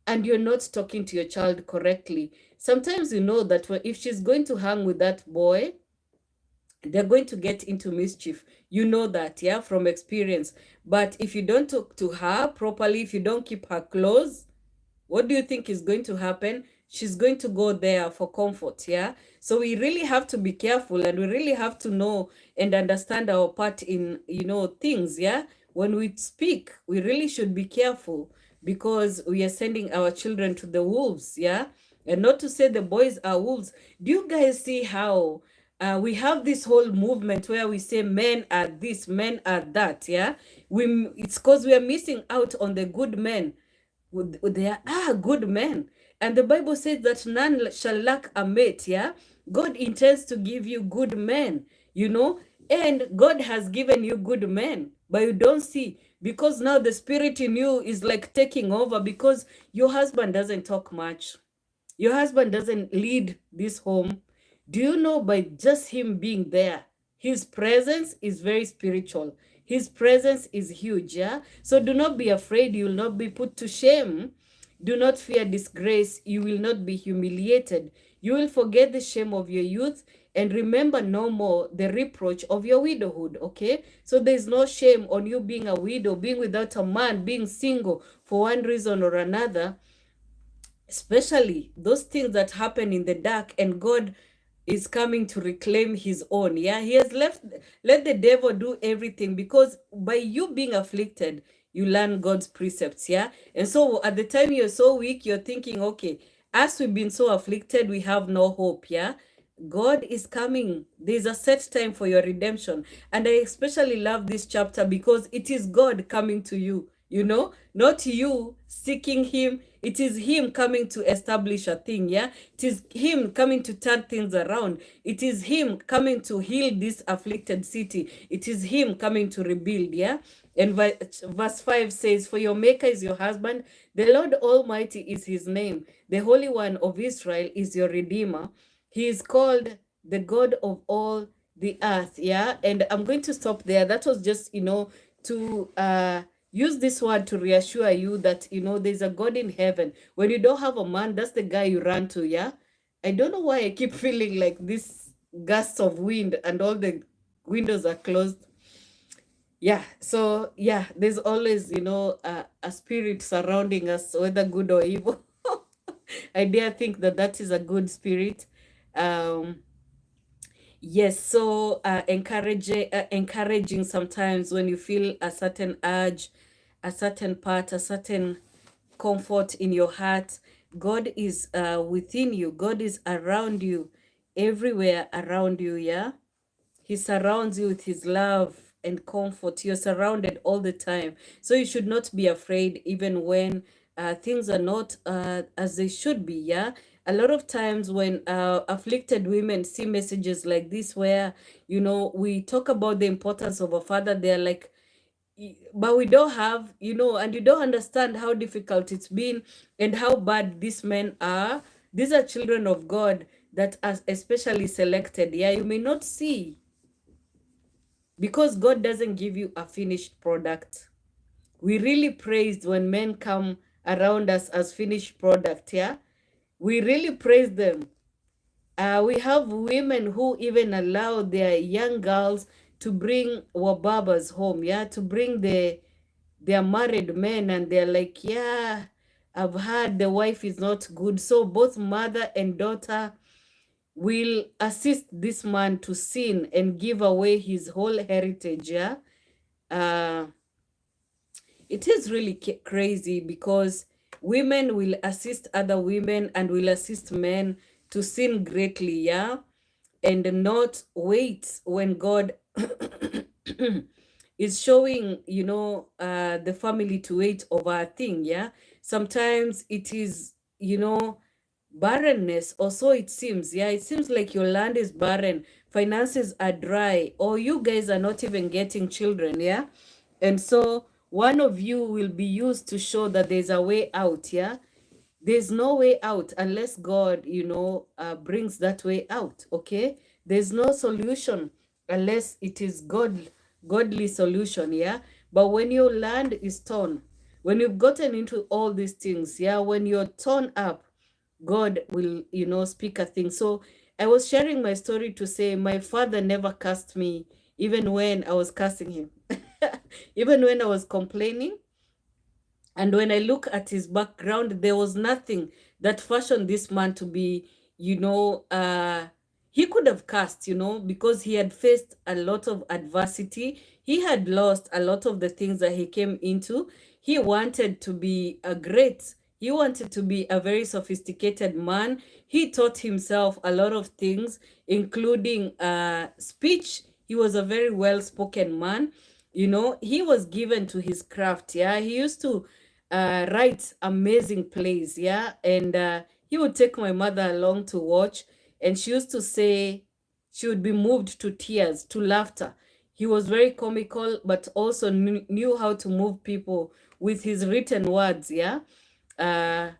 S1: and you're not talking to your child correctly. Sometimes you know that if she's going to hang with that boy, they're going to get into mischief. You know that, yeah, from experience. But if you don't talk to her properly, if you don't keep her close, what do you think is going to happen? She's going to go there for comfort, yeah? So we really have to be careful, and we really have to know and understand our part in, things, yeah? When we speak, we really should be careful because we are sending our children to the wolves, yeah? And not to say the boys are wolves. Do you guys see how we have this whole movement where we say men are this, men are that, yeah? It's because we are missing out on the good men. There are good men, and the Bible says that none shall lack a mate. Yeah, God intends to give you good men, and God has given you good men, but you don't see, because now the spirit in you is like taking over, because your husband doesn't talk much, your husband doesn't lead this home. Do you know, by just him being there, his presence is very spiritual. His presence is huge, yeah? So do not be afraid. You will not be put to shame. Do not fear disgrace. You will not be humiliated. You will forget the shame of your youth and remember no more the reproach of your widowhood, okay? So there's no shame on you being a widow, being without a man, being single for one reason or another, especially those things that happen in the dark, and God is coming to reclaim his own. Yeah, he has let the devil do everything, because by you being afflicted, you learn God's precepts. Yeah, and so at the time you're so weak, you're thinking, okay, as we've been so afflicted, we have no hope. Yeah, God is coming. There's a set time for your redemption. And I especially love this chapter because it is God coming to you, not you seeking him. It is him coming to establish a thing, yeah? It is him coming to turn things around. It is him coming to heal this afflicted city. It is him coming to rebuild, yeah? And verse 5 says, for your maker is your husband, the Lord Almighty is his name, the Holy One of Israel is your Redeemer. He is called the God of all the earth, yeah? And I'm going to stop there. That was just, to use this word to reassure you that, there's a God in heaven. When you don't have a man, that's the guy you run to, yeah? I don't know why I keep feeling like this gusts of wind and all the windows are closed. Yeah, so yeah, there's always, a spirit surrounding us, whether good or evil. I dare think that that is a good spirit. Um, Yes, so encouraging sometimes when you feel a certain urge, a certain part, a certain comfort in your heart. God is within you. God is around you, everywhere around you, yeah? He surrounds you with his love and comfort. You're surrounded all the time. So you should not be afraid, even when things are not as they should be. Yeah. A lot of times when afflicted women see messages like this, where, we talk about the importance of a father, they're like, but we don't have, and you don't understand how difficult it's been and how bad these men are. These are children of God that are especially selected. Yeah, you may not see, because God doesn't give you a finished product. We really praise when men come around us as finished product, yeah? We really praise them. We have women who even allow their young girls to bring wababas home, yeah? To bring their married men, and they're like, yeah, I've heard the wife is not good. So both mother and daughter will assist this man to sin and give away his whole heritage, yeah? Uh, it is really crazy, because women will assist other women and will assist men to sin greatly, yeah, and not wait when God is showing, the family to wait over a thing, yeah. Sometimes it is, barrenness, or so it seems, yeah. It seems like your land is barren, finances are dry, or you guys are not even getting children, yeah. And so one of you will be used to show that there's a way out, yeah. There's no way out unless God, brings that way out, okay? There's no solution unless it is godly solution, yeah? But when your land is torn, when you've gotten into all these things, yeah, when you're torn up, God will, speak a thing. So I was sharing my story to say my father never cursed me, even when I was cursing him. Even when I was complaining, and when I look at his background, there was nothing that fashioned this man to be, he could have cast, because he had faced a lot of adversity. He had lost a lot of the things that he came into. He wanted to be a great, he wanted to be a very sophisticated man. He taught himself a lot of things, including speech. He was a very well-spoken man. He was given to his craft, yeah. He used to write amazing plays, yeah. And he would take my mother along to watch, and she used to say she would be moved to tears, to laughter. He was very comical, but also knew how to move people with his written words, yeah. uh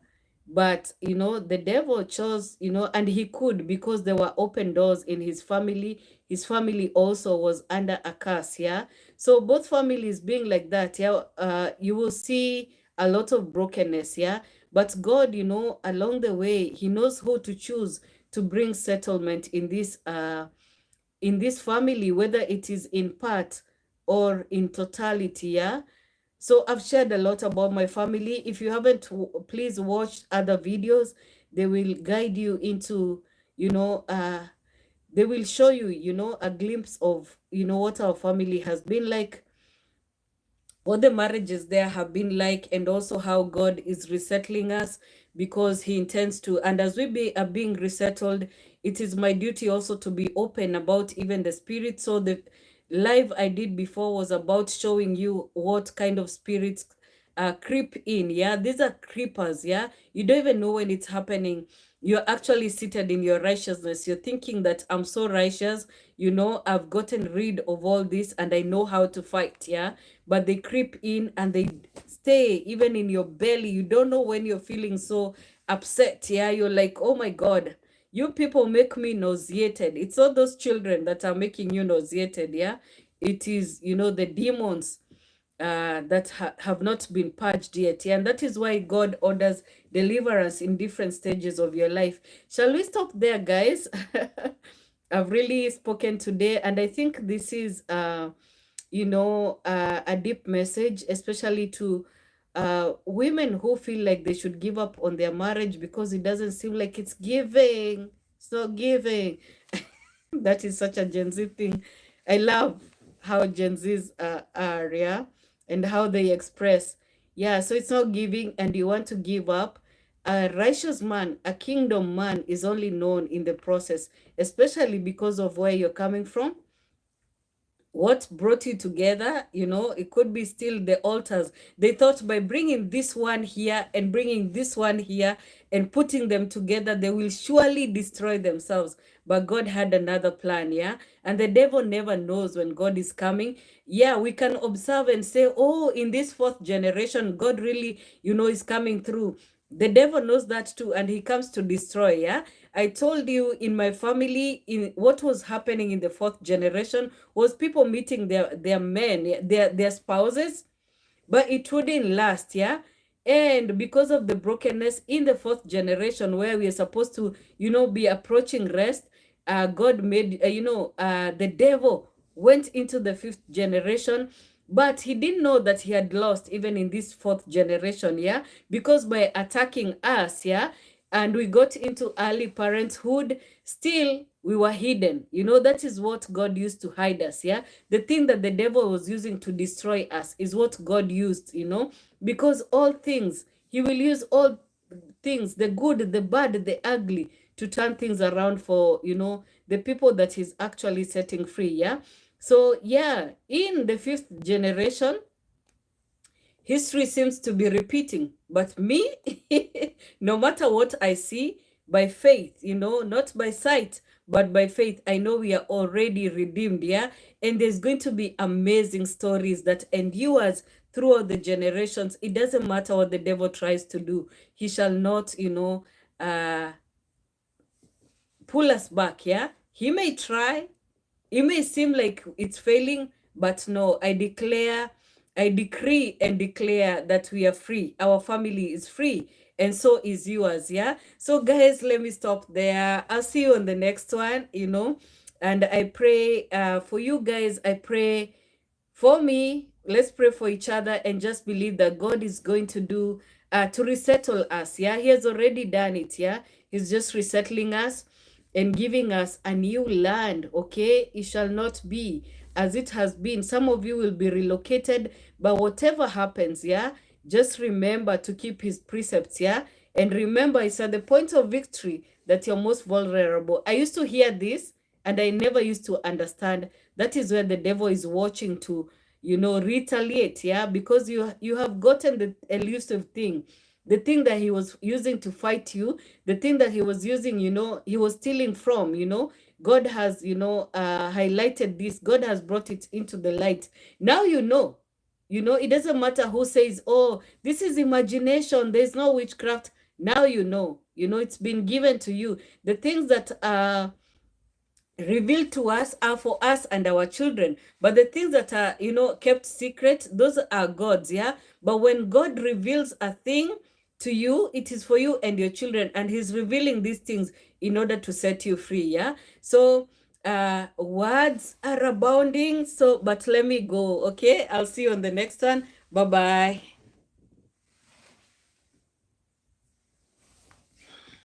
S1: but the devil chose, and he could, because there were open doors in his family. His family also was under a curse, yeah. So both families being like that, yeah, you will see a lot of brokenness, yeah. But God, along the way, he knows who to choose to bring settlement in this family, whether it is in part or in totality, yeah. So I've shared a lot about my family. If you haven't, please watch other videos. They will guide you into, they will show you, a glimpse of, what our family has been like, what the marriages there have been like, and also how God is resettling us, because he intends to. And as are being resettled, it is my duty also to be open about even the spirit. So the live I did before was about showing you what kind of spirits creep in, yeah. These are creepers, yeah. You don't even know when it's happening. You're actually seated in your righteousness. You're thinking that I'm so righteous, I've gotten rid of all this and I know how to fight, yeah. But they creep in and they stay even in your belly. You don't know when you're feeling so upset, yeah. You're like, oh my God, you people make me nauseated. It's all those children that are making you nauseated, yeah. It is, the demons that have not been purged yet. Yeah? And that is why God orders deliverance in different stages of your life. Shall we stop there, guys? I've really spoken today, and I think this is, a deep message, especially to women who feel like they should give up on their marriage because it doesn't seem like it's giving. It's not giving. That is such a Gen Z thing. I love how Gen Zs are, yeah, and how they express. Yeah, so it's not giving and you want to give up. A righteous man, a kingdom man, is only known in the process, especially because of where you're coming from, what brought you together. It could be still the altars. They thought by bringing this one here and bringing this one here and putting them together, they will surely destroy themselves. But God had another plan, yeah. And the devil never knows when God is coming. Yeah, we can observe and say, oh, in this fourth generation, God really, is coming through. The devil knows that too, and he comes to destroy, yeah. I told you, in my family, in what was happening in the fourth generation was people meeting their men, their spouses, but it wouldn't last, yeah. And because of the brokenness in the fourth generation, where we are supposed to, be approaching rest, God made, the devil went into the fifth generation, but he didn't know that he had lost even in this fourth generation, yeah, because by attacking us, yeah, and we got into early parenthood, still we were hidden. You know, that is what God used to hide us. Yeah. The thing that the devil was using to destroy us is what God used, you know, because all things, he will use all things, the good, the bad, the ugly, to turn things around for, you know, the people that he's actually setting free. Yeah. So, yeah, in the fifth generation, history seems to be repeating. But me, no matter what I see, by faith, you know, not by sight, but by faith, I know we are already redeemed, yeah? And there's going to be amazing stories that endures throughout the generations. It doesn't matter what the devil tries to do. He shall not, you know, pull us back, yeah? He may try, it may seem like it's failing, but no, I decree and declare that we are free. Our family is free, and so is yours, yeah? So, guys, let me stop there. I'll see you on the next one, you know? And I pray for you guys. I pray for me. Let's pray for each other and just believe that God is going to do, to resettle us, yeah? He has already done it, yeah? He's just resettling us and giving us a new land, okay? It shall not be as it has been. Some of you will be relocated, but whatever happens, yeah, just remember to keep his precepts, yeah? And remember, it's at the point of victory that you're most vulnerable. I used to hear this, and I never used to understand. That is where the devil is watching to, you know, retaliate, yeah? Because you have gotten the elusive thing, the thing that he was using to fight you, the thing that he was using, you know, he was stealing from, you know. God has, you know, highlighted this. God has brought it into the light. Now you know. You know, it doesn't matter who says, oh, this is imagination, there's no witchcraft. Now you know. You know, it's been given to you. The things that revealed to us are for us and our children, but the things that are, you know, kept secret, those are God's, yeah? But when God reveals a thing to you, it is for you and your children, and he's revealing these things in order to set you free, yeah? So words are abounding, so but let me go, okay? I'll see you on the next one. Bye bye.